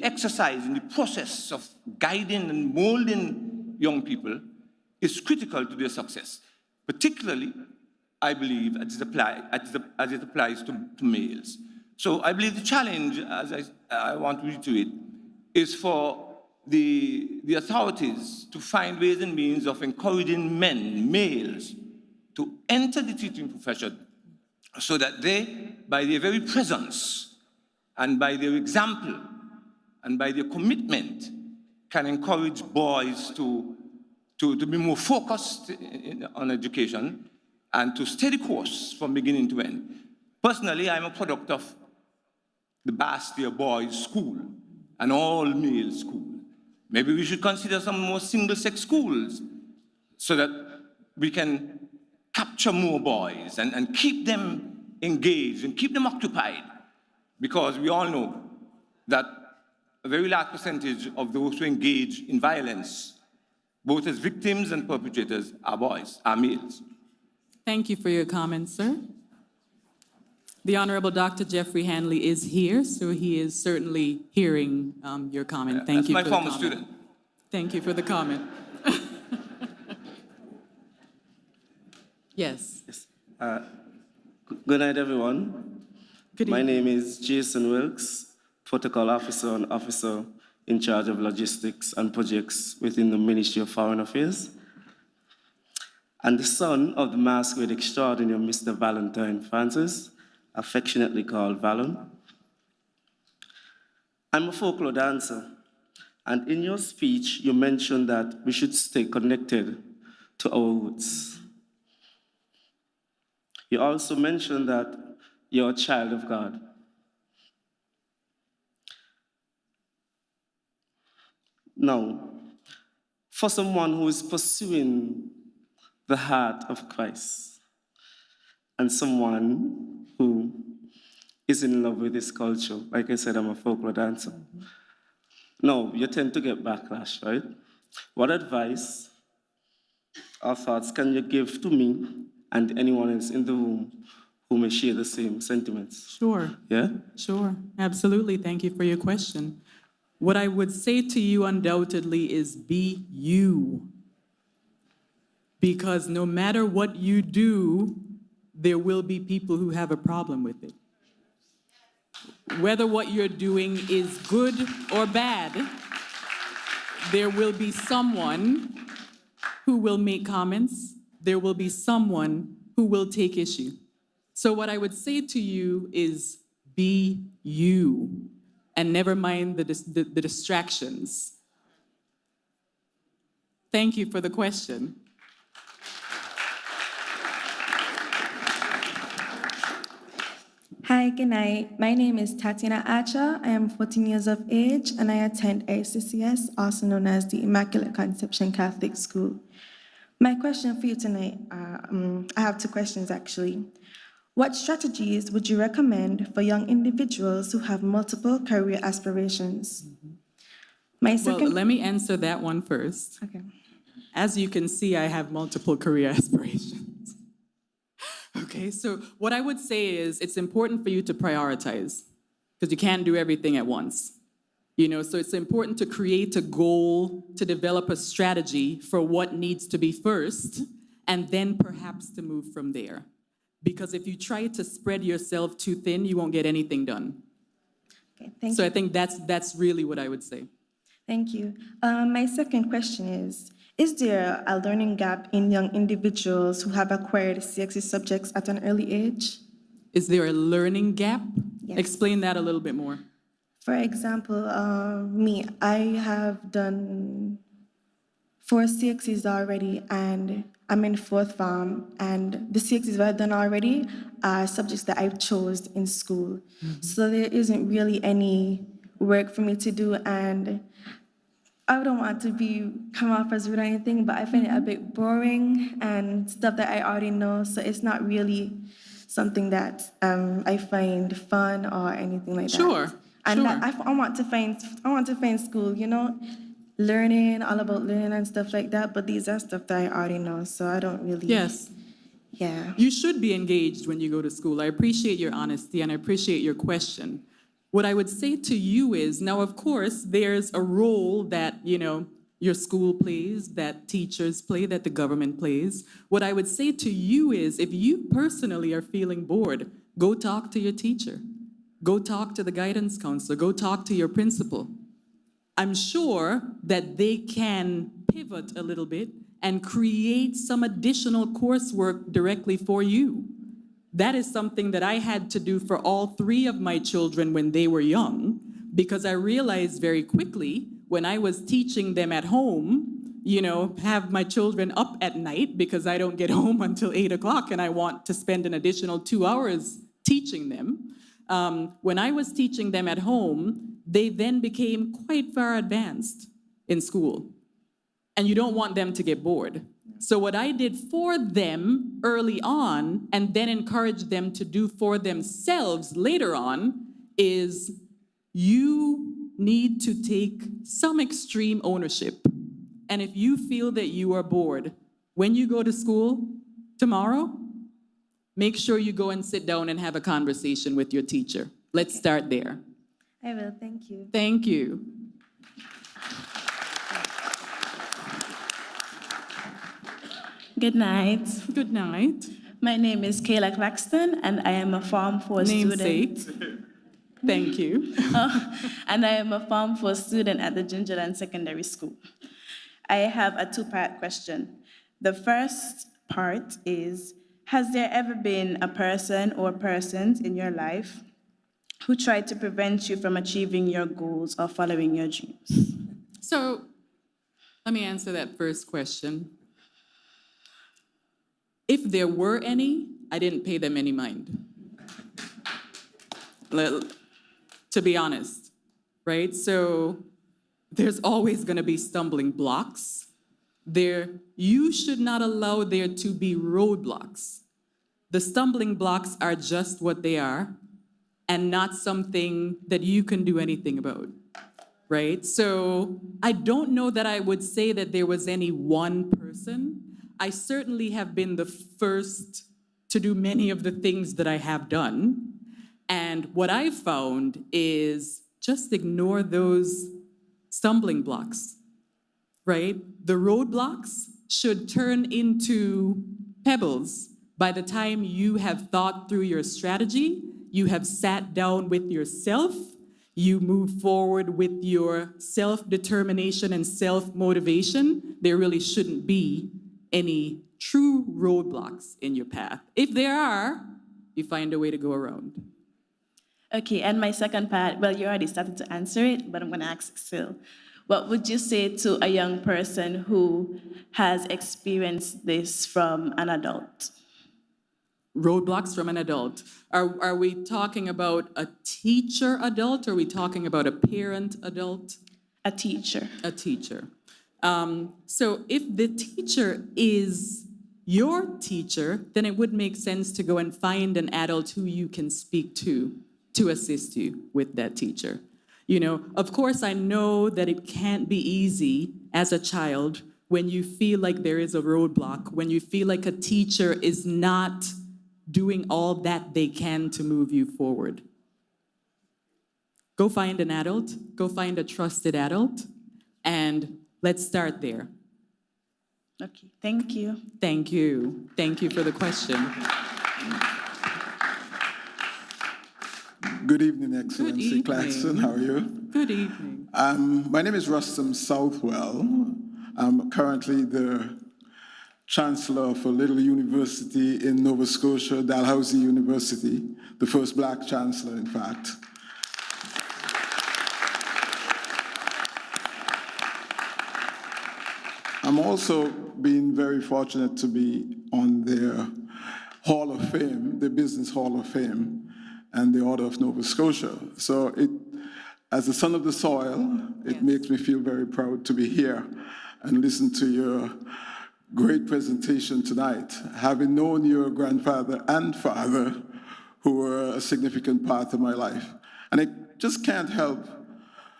S18: exercise, in the process of guiding and molding young people is critical to their success. Particularly, I believe, as it applies to males. So I believe the challenge, as I want to reiterate, is for the authorities to find ways and means of encouraging men, males, to enter the teaching profession so that they, by their very presence and by their example and by their commitment, can encourage boys to be more focused on education and to stay the course from beginning to end. Personally, I'm a product of the Bastia Boys School, an all-male school. Maybe we should consider some more single-sex schools so that we can capture more boys and keep them engaged and keep them occupied. Because we all know that a very large percentage of those who engage in violence, both as victims and perpetrators, are boys, are males.
S10: Thank you for your comments, sir. The Honorable Dr. Jeffrey Hanley is here, so he is certainly hearing your comment. Thank you for the comment.
S18: That's my former student.
S10: Thank you for the comment. Yes.
S19: Good night, everyone. My name is Jason Wilkes, Protocol Officer and Officer in charge of logistics and projects within the Ministry of Foreign Affairs, and the son of the masquerade extraordinary Mr. Valentine Francis, affectionately called Valon. I'm a folklore dancer, and in your speech, you mentioned that we should stay connected to our roots. You also mentioned that you're a child of God. Now, for someone who is pursuing the heart of Christ and someone who is in love with this culture, like I said, I'm a folklore dancer. Now, you tend to get backlash, right? What advice or thoughts can you give to me and anyone else in the room who may share the same sentiments?
S10: Sure.
S19: Yeah?
S10: Sure, absolutely. Thank you for your question. What I would say to you undoubtedly is be you. Because no matter what you do, there will be people who have a problem with it. Whether what you're doing is good or bad, there will be someone who will make comments. There will be someone who will take issue. So what I would say to you is be you and never mind the distractions. Thank you for the question.
S20: Hi, good night. My name is Tatiana Acha. I am 14 years of age and I attend ACCS, also known as the Immaculate Conception Catholic School. My question for you tonight, I have two questions actually. What strategies would you recommend for young individuals who have multiple career aspirations? My second.
S10: Well, let me answer that one first.
S20: Okay.
S10: As you can see, I have multiple career aspirations. Okay, so what I would say is it's important for you to prioritize because you can't do everything at once. You know, so it's important to create a goal, to develop a strategy for what needs to be first, and then perhaps to move from there. Because if you try to spread yourself too thin, you won't get anything done.
S20: Okay, thank you.
S10: So I think that's really what I would say.
S20: Thank you. My second question is there a learning gap in young individuals who have acquired CXC subjects at an early age?
S10: Is there a learning gap?
S20: Yes.
S10: Explain that a little bit more.
S20: For example, me, I have done 4 CXCs already, and I'm in 4th form, and the CXCs that I've done already are subjects that I've chosen in school. So there isn't really any work for me to do, and I don't want to come off as rude or anything, but I find it a bit boring and stuff that I already know, so it's not really something that I find fun or anything like that.
S10: Sure.
S20: And
S10: sure.
S20: I want to find school, you know, learning, all about learning and stuff like that, but these are stuff that I already know, so I don't really.
S10: Yes.
S20: Yeah.
S10: You should be engaged when you go to school. I appreciate your honesty and I appreciate your question. What I would say to you is, now, of course, there's a role that, you know, your school plays, that teachers play, that the government plays. What I would say to you is, if you personally are feeling bored, go talk to your teacher. Go talk to the guidance counselor. Go talk to your principal. I'm sure that they can pivot a little bit and create some additional coursework directly for you. That is something that I had to do for all 3 of my children when they were young, because I realized very quickly when I was teaching them at home, you know, have my children up at night because I don't get home until 8 o'clock and I want to spend an additional 2 hours teaching them. When I was teaching them at home, they then became quite far advanced in school. And you don't want them to get bored. So what I did for them early on, and then encouraged them to do for themselves later on, is you need to take some extreme ownership. And if you feel that you are bored, when you go to school tomorrow, make sure you go and sit down and have a conversation with your teacher. Let's start there.
S20: I will, thank you.
S10: Thank you.
S14: Good night.
S10: Good night.
S14: My name is Hadiya Claxton, and I am a Form 4
S10: Namesake.
S14: student.
S10: Thank you.
S14: And I am a Form 4 student at the Gingerland Secondary School. I have a 2-part question. The first part is, has there ever been a person or persons in your life who tried to prevent you from achieving your goals or following your dreams?
S10: So let me answer that first question. If there were any, I didn't pay them any mind. To be honest, right? So there's always going to be stumbling blocks. You should not allow there to be roadblocks. The stumbling blocks are just what they are and not something that you can do anything about, right? So I don't know that I would say that there was any one person. I certainly have been the first to do many of the things that I have done. And what I've found is just ignore those stumbling blocks, right? The roadblocks should turn into pebbles by the time you have thought through your strategy, you have sat down with yourself, you move forward with your self-determination and self-motivation. There really shouldn't be any true roadblocks in your path. If there are, you find a way to go around.
S14: Okay, and my second part, well, you already started to answer it, but I'm going to ask still. What would you say to a young person who has experienced this from an adult?
S10: roadblocks from an adult. Are we talking about a teacher adult, or are we talking about a parent adult?
S13: A teacher.
S10: A teacher. So if the teacher is your teacher, then it would make sense to go and find an adult who you can speak to assist you with that teacher. You know, of course, I know that it can't be easy as a child when you feel like there is a roadblock, when you feel like a teacher is not doing all that they can to move you forward. Go find an adult, go find a trusted adult, and let's start there.
S13: Okay, thank you.
S10: Thank you. Thank you for the question.
S21: Good evening, Excellency Claxton. How are you?
S10: Good evening.
S21: My name is Rustam Southwell. I'm currently the Chancellor of a little university in Nova Scotia, Dalhousie University, the first Black Chancellor, in fact. I'm also being very fortunate to be on their Hall of Fame, the Business Hall of Fame, and the Order of Nova Scotia. So as a son of the soil, it makes me feel very proud to be here and listen to your great presentation tonight, having known your grandfather and father, who were a significant part of my life. And I just can't help,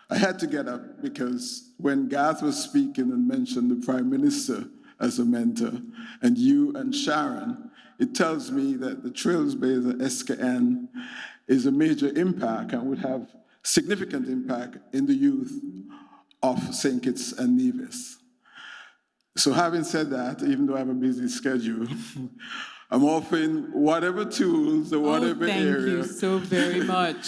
S21: I had to get up because when Garth was speaking and mentioned the Prime Minister as a mentor, and you and Sharon, it tells me that the Trailblazer SKN is a major impact and would have significant impact in the youth of St. Kitts and Nevis. So having said that, even though I have a busy schedule, I'm offering whatever tools or whatever area.
S10: Thank you so very much.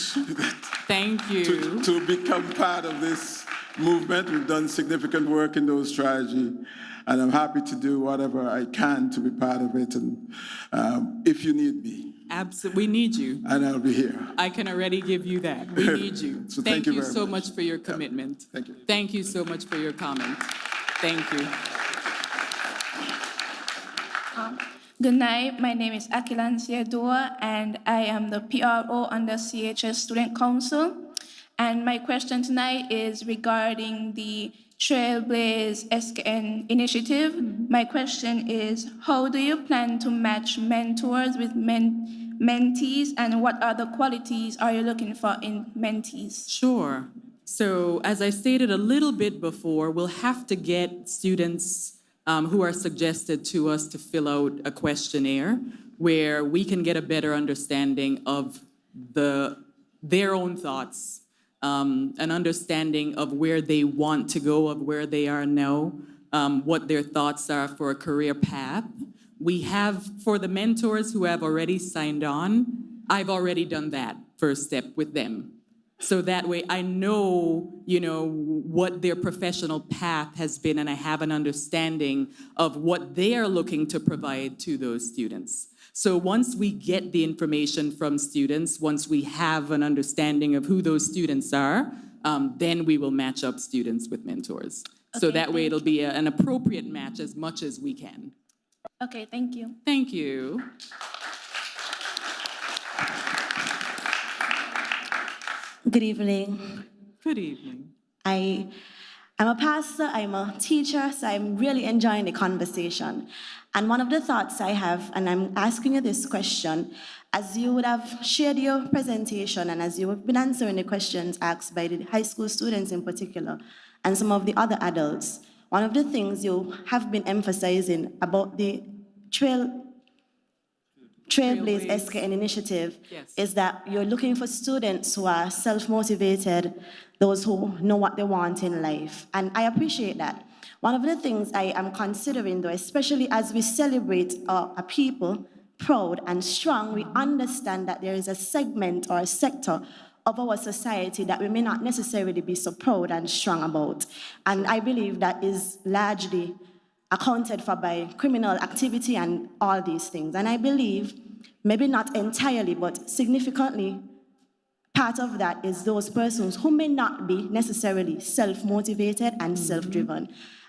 S10: Thank you.
S21: To become part of this movement. We've done significant work in those strategy, and I'm happy to do whatever I can to be part of it. And if you need me.
S10: Absolutely, we need you.
S21: And I'll be here.
S10: I can already give you that. We need you.
S21: So
S10: thank you
S21: very
S10: so much for your commitment.
S21: Thank you.
S10: Thank you so much for your comment. Thank you.
S22: Good night. My name is Akilan Siadua, and I am the PRO under CHS Student Council. And my question tonight is regarding the Trailblaze SKN initiative. My question is, how do you plan to match mentors with mentees, and what other qualities are you looking for in mentees?
S10: Sure. So as I stated a little bit before, we'll have to get students who are suggested to us to fill out a questionnaire where we can get a better understanding of their own thoughts, an understanding of where they want to go, of where they are now, what their thoughts are for a career path. We have, for the mentors who have already signed on, I've already done that first step with them. So that way I know, what their professional path has been, and I have an understanding of what they are looking to provide to those students. So once we get the information from students, once we have an understanding of who those students are, then we will match up students with mentors. Okay, so that way it'll be an appropriate match as much as we can.
S22: Okay, thank you.
S10: Thank you.
S8: Good evening.
S10: Good evening.
S8: I'm a pastor, I'm a teacher, so I'm really enjoying the conversation. And one of the thoughts I have, and I'm asking you this question, as you would have shared your presentation and as you have been answering the questions asked by the high school students in particular, and some of the other adults, one of the things you have been emphasizing about the Trailblaze SKN initiative is that you're looking for students who are self-motivated, those who know what they want in life. And I appreciate that. One of the things I am considering, though, especially as we celebrate a people proud and strong, we understand that there is a segment or a sector of our society that we may not necessarily be so proud and strong about. And I believe that is largely accounted for by criminal activity and all these things. And I believe, maybe not entirely, but significantly, part of that is those persons who may not be necessarily self-motivated and self-driven.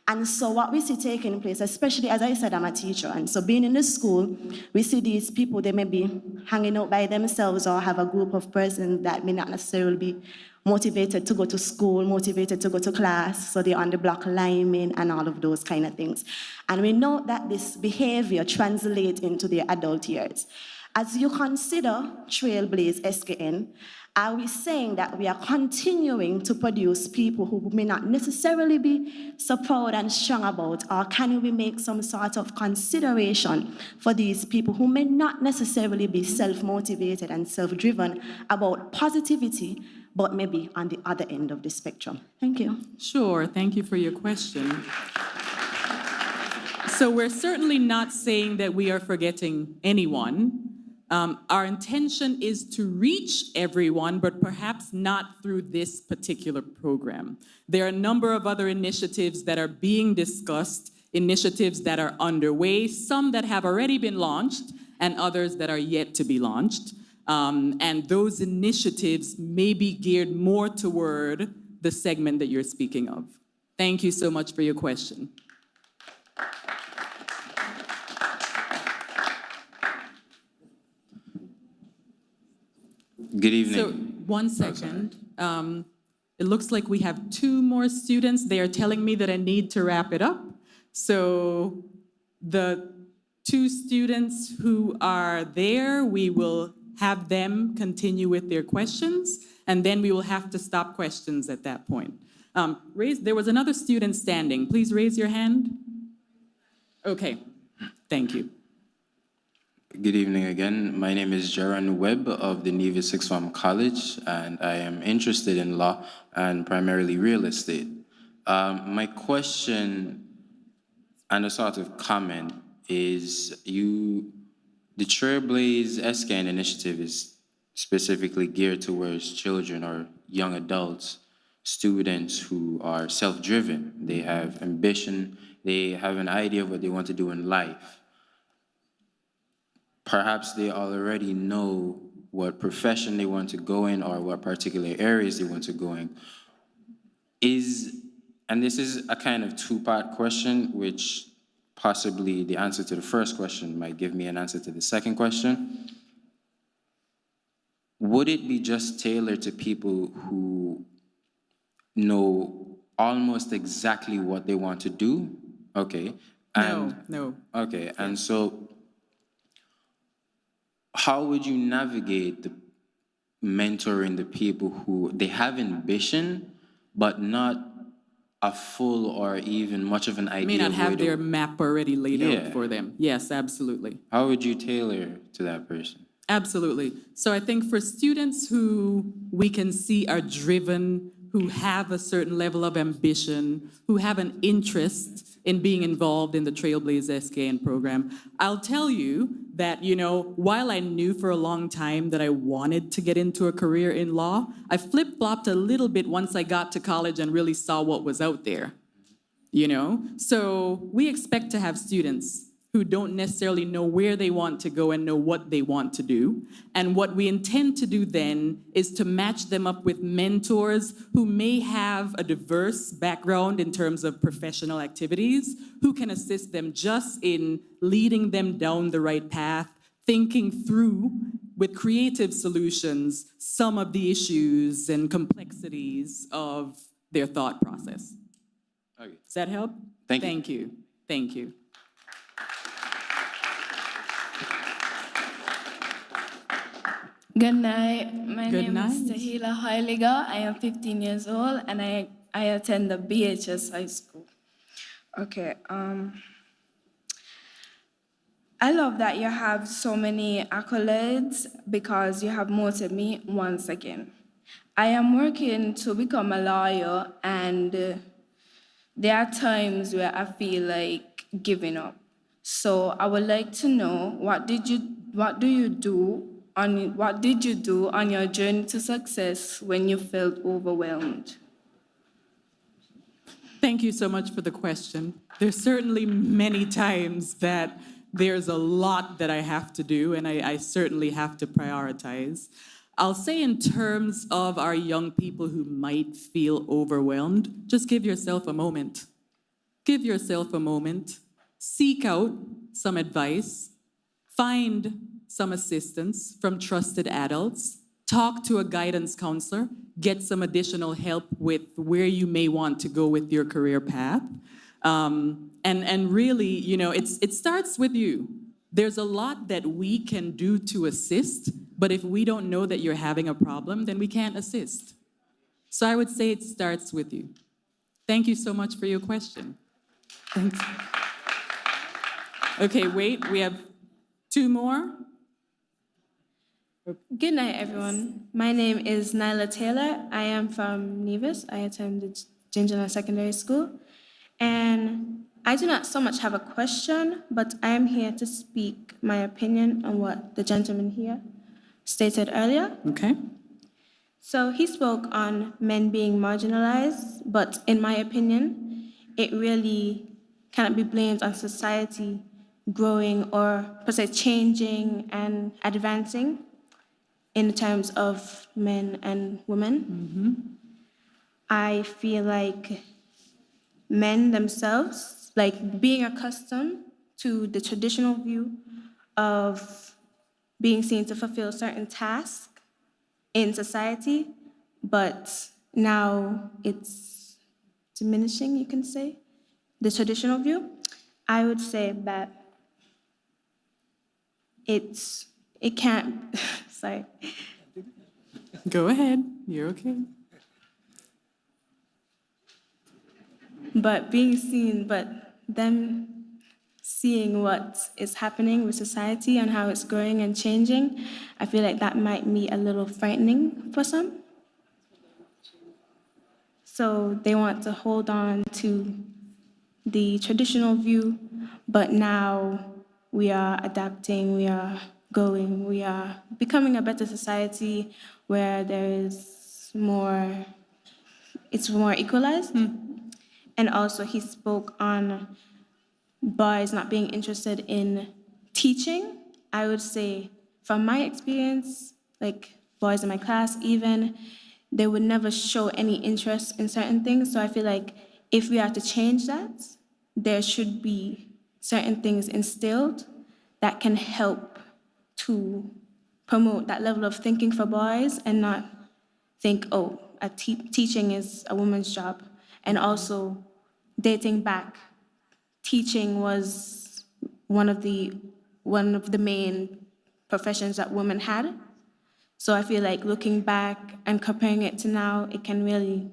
S8: And so what we see taking place, especially as I said, I'm a teacher, and so being in the school, we see these people, they may be hanging out by themselves or have a group of persons that may not necessarily be motivated to go to school, motivated to go to class, so they're on the block liming and all of those kind of things. And we know that this behavior translates into their adult years. As you consider Trailblaze SKN, are we saying that we are continuing to produce people who may not necessarily be so proud and strong about, or can we make some sort of consideration for these people who may not necessarily be self-motivated and self-driven about positivity, but maybe on the other end of the spectrum? Thank you.
S10: Sure, thank you for your question. So we're certainly not saying that we are forgetting anyone. Our intention is to reach everyone, but perhaps not through this particular program. There are a number of other initiatives that are being discussed, initiatives that are underway, some that have already been launched, and others that are yet to be launched. And those initiatives may be geared more toward the segment that you're speaking of. Thank you so much for your question.
S2: Good evening.
S10: So, one second. It looks like we have 2 more students. They are telling me that I need to wrap it up. So, the 2 students who are there, we will have them continue with their questions, and then we will have to stop questions at that point. There was another student standing. Please raise your hand. Okay, thank you.
S2: Good evening again. My name is Jaron Webb of the Nevis Sixth Form College, and I am interested in law and primarily real estate. My question and a sort of comment is the Trailblaze SKN initiative is specifically geared towards children or young adults, students who are self-driven. They have ambition, they have an idea of what they want to do in life. Perhaps they already know what profession they want to go in or what particular areas they want to go in. And this is a kind of 2-part question, which possibly the answer to the first question might give me an answer to the second question. Would it be just tailored to people who know almost exactly what they want to do? Okay.
S10: No.
S2: Okay, and so how would you navigate mentoring the people who they have ambition, but not a full or even much of an idea?
S10: May not have their map already laid out for them. Yes, absolutely.
S2: How would you tailor to that person?
S10: Absolutely. So I think for students who we can see are driven, who have a certain level of ambition, who have an interest in being involved in the Trailblaze SKN program, I'll tell you that, while I knew for a long time that I wanted to get into a career in law, I flip-flopped a little bit once I got to college and really saw what was out there, So we expect to have students who don't necessarily know where they want to go and know what they want to do. And what we intend to do then is to match them up with mentors who may have a diverse background in terms of professional activities, who can assist them just in leading them down the right path, thinking through with creative solutions some of the issues and complexities of their thought process.
S2: Okay.
S10: Does that help?
S2: Thank you.
S10: Thank you.
S22: Good night. My name is Tahila Heiliger. I am 15 years old and I attend the BHS High School. Okay. I love that you have so many accolades because you have motivated me once again. I am working to become a lawyer and there are times where I feel like giving up. So I would like to know what did you do on your journey to success when you felt overwhelmed?
S10: Thank you so much for the question. There's certainly many times that there's a lot that I have to do, and I certainly have to prioritize. I'll say in terms of our young people who might feel overwhelmed, just give yourself a moment. give yourself a moment, seek out some advice, find some assistance from trusted adults, talk to a guidance counselor, get some additional help with where you may want to go with your career path. And really, you know, it starts with you. There's a lot that we can do to assist, but if we don't know that you're having a problem, then we can't assist. So I would say it starts with you. Thank you so much for your question. Thanks. Okay, wait, we have 2 more.
S3: Good night, everyone. My name is Nyla Taylor. I am from Nevis. I attended Gingerland Secondary School. And I do not so much have a question, but I am here to speak my opinion on what the gentleman here stated earlier.
S10: Okay.
S3: So he spoke on men being marginalized, but in my opinion, it really cannot be blamed on society growing or per se changing and advancing in terms of men and women. I feel like men themselves, like being accustomed to the traditional view of being seen to fulfill certain tasks in society, but now it's diminishing, you can say, the traditional view. I would say that it can't, sorry.
S10: Go ahead, you're okay.
S3: But them seeing what is happening with society and how it's growing and changing, I feel like that might be a little frightening for some. So they want to hold on to the traditional view, but now we are adapting, we are going, we are becoming a better society where there is more, it's more equalized. And also he spoke on boys not being interested in teaching. I would say from my experience, like boys in my class even, they would never show any interest in certain things. So I feel like if we are to change that, there should be certain things instilled that can help to promote that level of thinking for boys and not think, oh, teaching is a woman's job. And also dating back, teaching was one of the main professions that women had. So I feel like looking back and comparing it to now, it can really.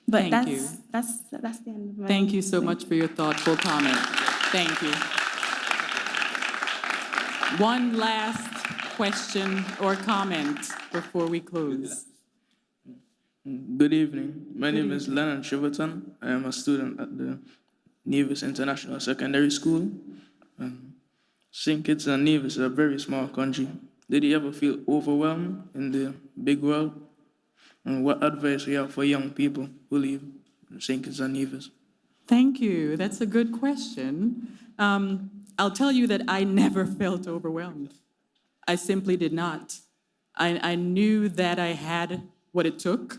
S3: But
S10: Thank you.
S3: That's the end of my.
S10: Thank you so much for your thoughtful comment. Thank you. One last question or comment before we close.
S4: Good evening. My name is Lennon Shiverton. I am a student at the Nevis International Secondary School. St. Kitts and Nevis is a very small country. Did you ever feel overwhelmed in the big world? And what advice do you have for young people who live in St. Kitts and Nevis?
S10: Thank you. That's a good question. I'll tell you that I never felt overwhelmed. I simply did not. I knew that I had what it took.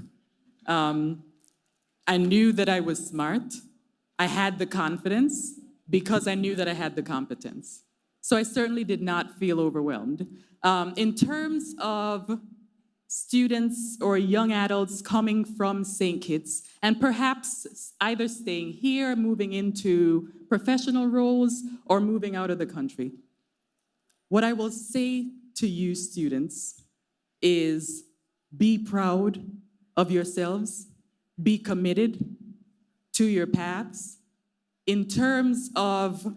S10: I knew that I was smart. I had the confidence because I knew that I had the competence. So I certainly did not feel overwhelmed. In terms of students or young adults coming from St. Kitts and perhaps either staying here, moving into professional roles, or moving out of the country, what I will say to you students is be proud of yourselves, be committed to your paths. In terms of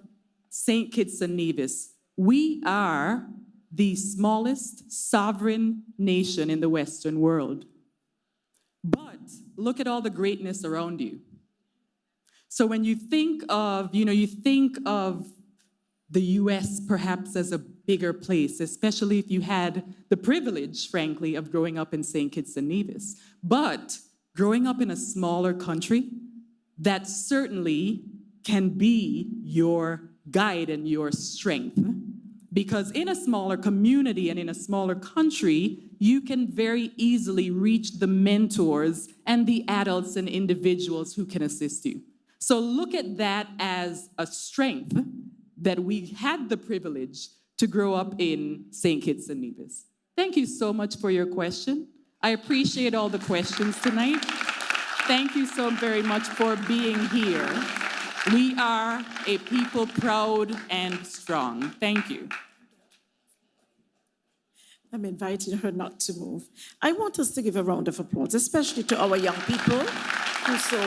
S10: St. Kitts and Nevis, we are the smallest sovereign nation in the Western world. But look at all the greatness around you. So when you think of, you think of the US perhaps as a bigger place, especially if you had the privilege, frankly, of growing up in St. Kitts and Nevis. But growing up in a smaller country, that certainly can be your guide and your strength. Because in a smaller community and in a smaller country, you can very easily reach the mentors and the adults and individuals who can assist you. So look at that as a strength that we had the privilege to grow up in St. Kitts and Nevis. Thank you so much for your question. I appreciate all the questions tonight. Thank you so very much for being here. We are a people proud and strong. Thank you.
S6: I'm inviting her not to move. I want us to give a round of applause, especially to our young people who so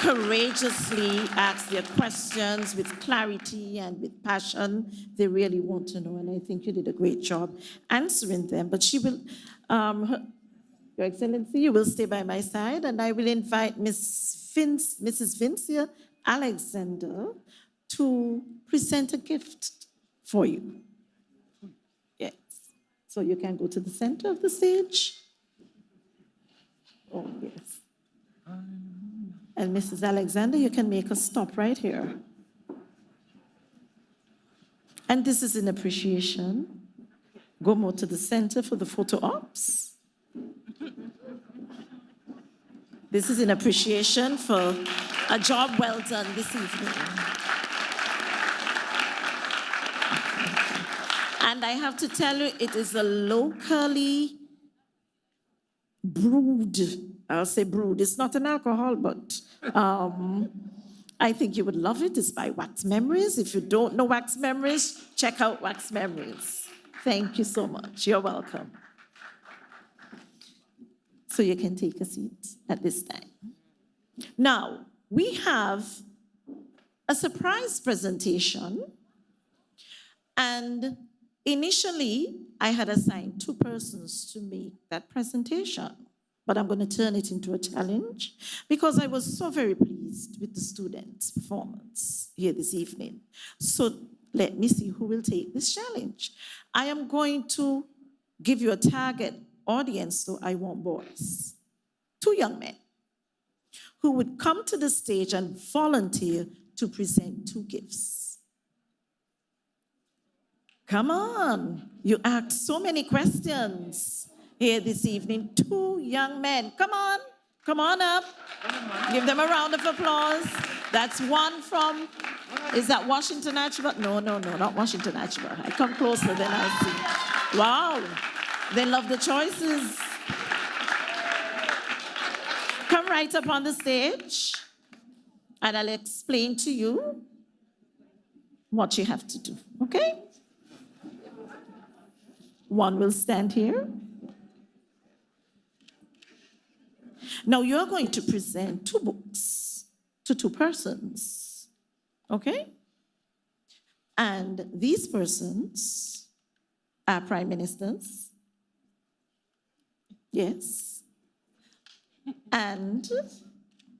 S6: courageously ask their questions with clarity and with passion. They really want to know, and I think you did a great job answering them. But she will, Your Excellency, you will stay by my side, and I will invite Mrs. Vincia Alexander to present a gift for you. Yes. So you can go to the center of the stage. Oh, yes. And Mrs. Alexander, you can make a stop right here. And this is in appreciation. Go more to the center for the photo ops. This is in appreciation for a job well done this evening. And I have to tell you, it is a locally brewed, I'll say brewed, it's not an alcohol, but I think you would love it. It's by Wax Memories. If you don't know Wax Memories, check out Wax Memories. Thank you so much. You're welcome. So you can take a seat at this time. Now, we have a surprise presentation, and initially, I had assigned 2 persons to make that presentation, but I'm going to turn it into a challenge because I was so very pleased with the students' performance here this evening. So let me see who will take this challenge. I am going to give you a target audience, so I want boys. 2 young men who would come to the stage and volunteer to present 2 gifts. Come on, you asked so many questions here this evening. 2 young men, come on up. Give them a round of applause. That's one from, is that Washington Natural? No, not Washington Natural. I come closer, then I'll see. Wow, they love the choices. Come right up on the stage, and I'll explain to you what you have to do, okay? One will stand here. Now you're going to present 2 books to 2 persons, okay? And these persons are prime ministers, yes, and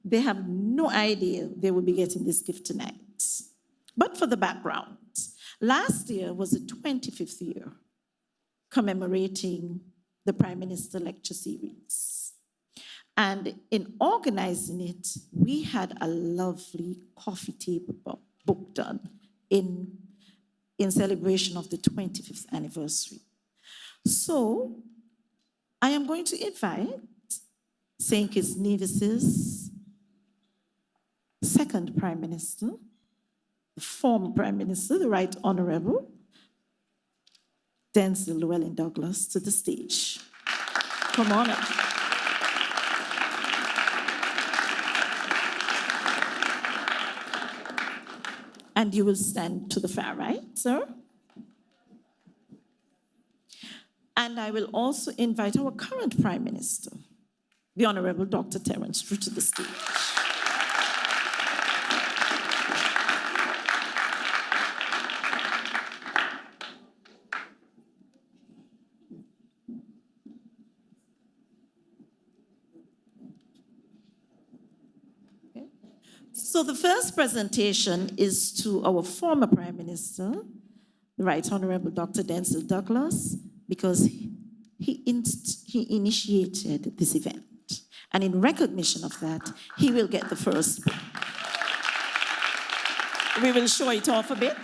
S6: they have no idea they will be getting this gift tonight. But for the background, last year was the 25th year commemorating the Prime Minister Lecture Series. And in organizing it, we had a lovely coffee table book done in celebration of the 25th anniversary. So I am going to invite St. Kitts Nevis's 2nd Prime Minister, the former Prime Minister, the Right Honorable Denzel Llewellyn Douglas, to the stage. Come on up. And you will stand to the far right, sir. And I will also invite our current Prime Minister, the Honorable Dr. Terence True, to the stage. So the first presentation is to our former Prime Minister, the Right Honorable Dr. Denzel Douglas, because he initiated this event. And in recognition of that, he will get the first book. We will show it off a bit.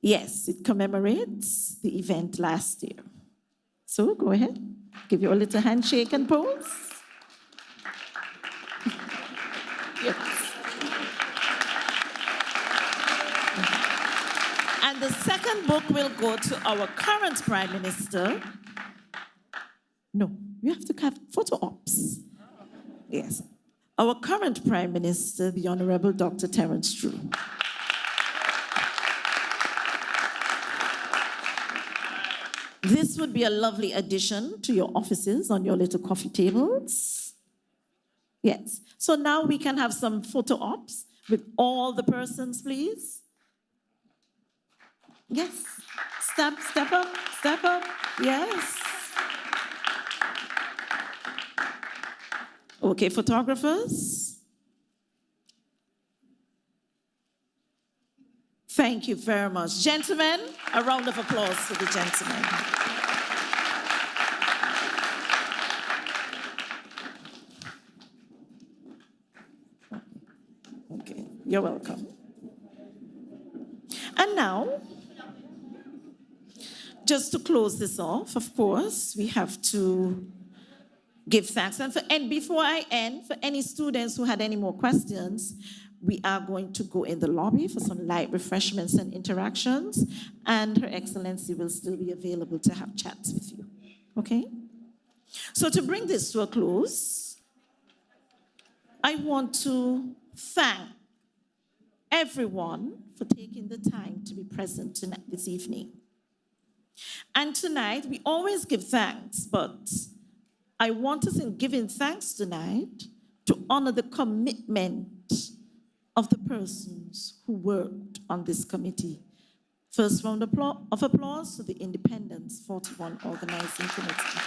S6: Yes, it commemorates the event last year. So go ahead, give you a little handshake and pose. Yes. And the second book will go to our current Prime Minister. No, you have to have photo ops. Yes. Our current Prime Minister, the Honorable Dr. Terence True. This would be a lovely addition to your offices on your little coffee tables. Yes. So now we can have some photo ops with all the persons, please. Yes. Step up. Yes. Okay, photographers. Thank you very much. Gentlemen, a round of applause for the gentlemen. Okay, you're welcome. And now, just to close this off, of course, we have to give thanks. And before I end, for any students who had any more questions, we are going to go in the lobby for some light refreshments and interactions, and Her Excellency will still be available to have chats with you, okay? So to bring this to a close, I want to thank everyone for taking the time to be present tonight, this evening. And tonight, we always give thanks, but I want us in giving thanks tonight to honor the commitment of the persons who worked on this committee. First round of applause to the Independence 41 Organizing Committee.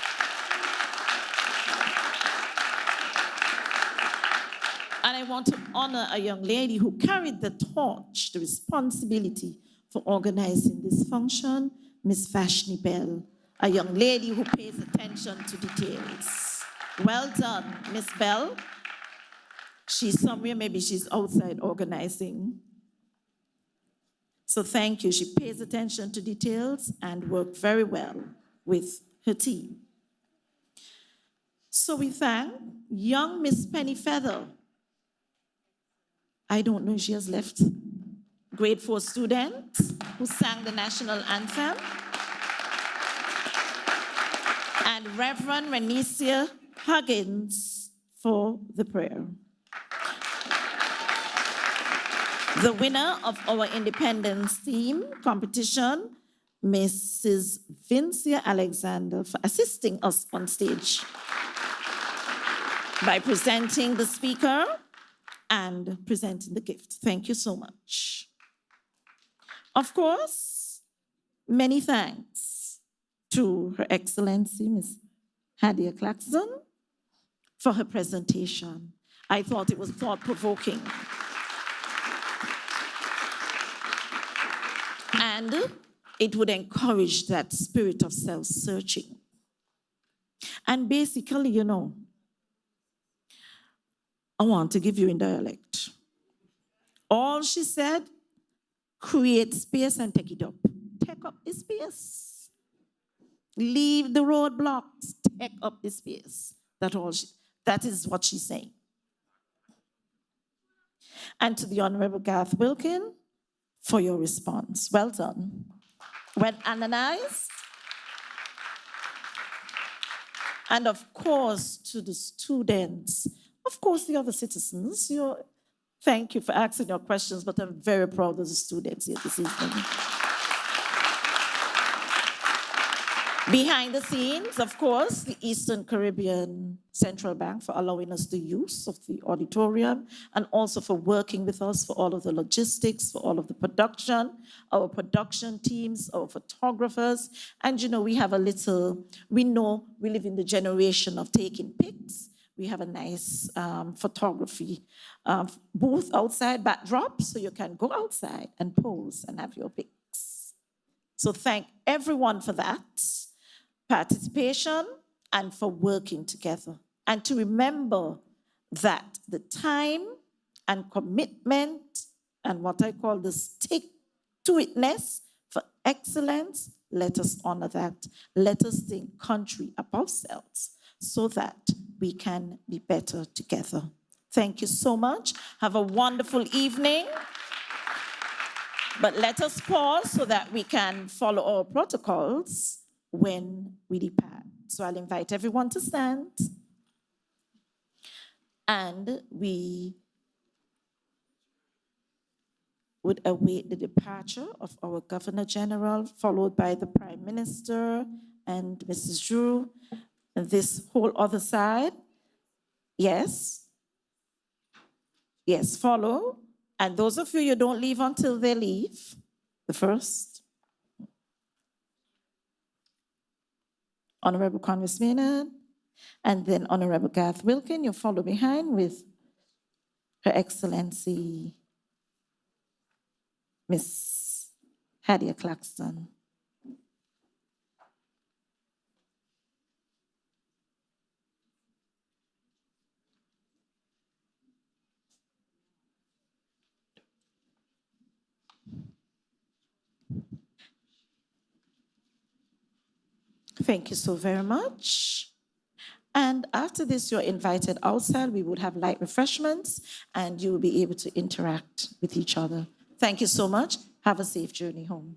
S6: And I want to honor a young lady who carried the torch, the responsibility for organizing this function, Miss Vashni Bell, a young lady who pays attention to details. Well done, Miss Bell. She's somewhere, maybe she's outside organizing. So thank you. She pays attention to details and worked very well with her team. So we thank young Miss Penny Feather. I don't know if she has left. Grade 4 student who sang the national anthem. And Reverend Renesia Huggins for the prayer. The winner of our Independence Theme competition, Mrs. Vincia Alexander, for assisting us on stage by presenting the speaker and presenting the gift. Thank you so much. Of course, many thanks to Her Excellency, Ms. Hadiya Claxton, for her presentation. I thought it was thought-provoking. And it would encourage that spirit of self-searching. And basically, you know, I want to give you in dialect. All she said, create space and take it up. Take up the space. Leave the roadblocks, take up the space. That is what she's saying. And to the Honorable Garth Wilkin, for your response. Well done. Well analyzed. And of course, to the students, of course, the other citizens, thank you for asking your questions, but I'm very proud of the students here this evening. Behind the scenes, of course, the Eastern Caribbean Central Bank for allowing us the use of the auditorium and also for working with us for all of the logistics, for all of the production, our production teams, our photographers. And you know, we have we know we live in the generation of taking pics. We have a nice photography booth outside, backdrop, so you can go outside and pose and have your pics. So thank everyone for that participation and for working together. And to remember that the time and commitment and what I call the stick-to-itness for excellence, let us honor that. Let us think country above selves so that we can be better together. Thank you so much. Have a wonderful evening. But let us pause so that we can follow our protocols when we depart. So I'll invite everyone to stand. And we would await the departure of our Governor General, followed by the Prime Minister and Mrs. Drew. And this whole other side, yes. Yes, follow. And those of you don't leave until they leave, the first. Honorable Congress Maynard, and then Honorable Garth Wilkin, you follow behind with Her Excellency, Miss Hadiya Claxton. Thank you so very much. And after this, you're invited outside. We would have light refreshments, and you will be able to interact with each other. Thank you so much. Have a safe journey home.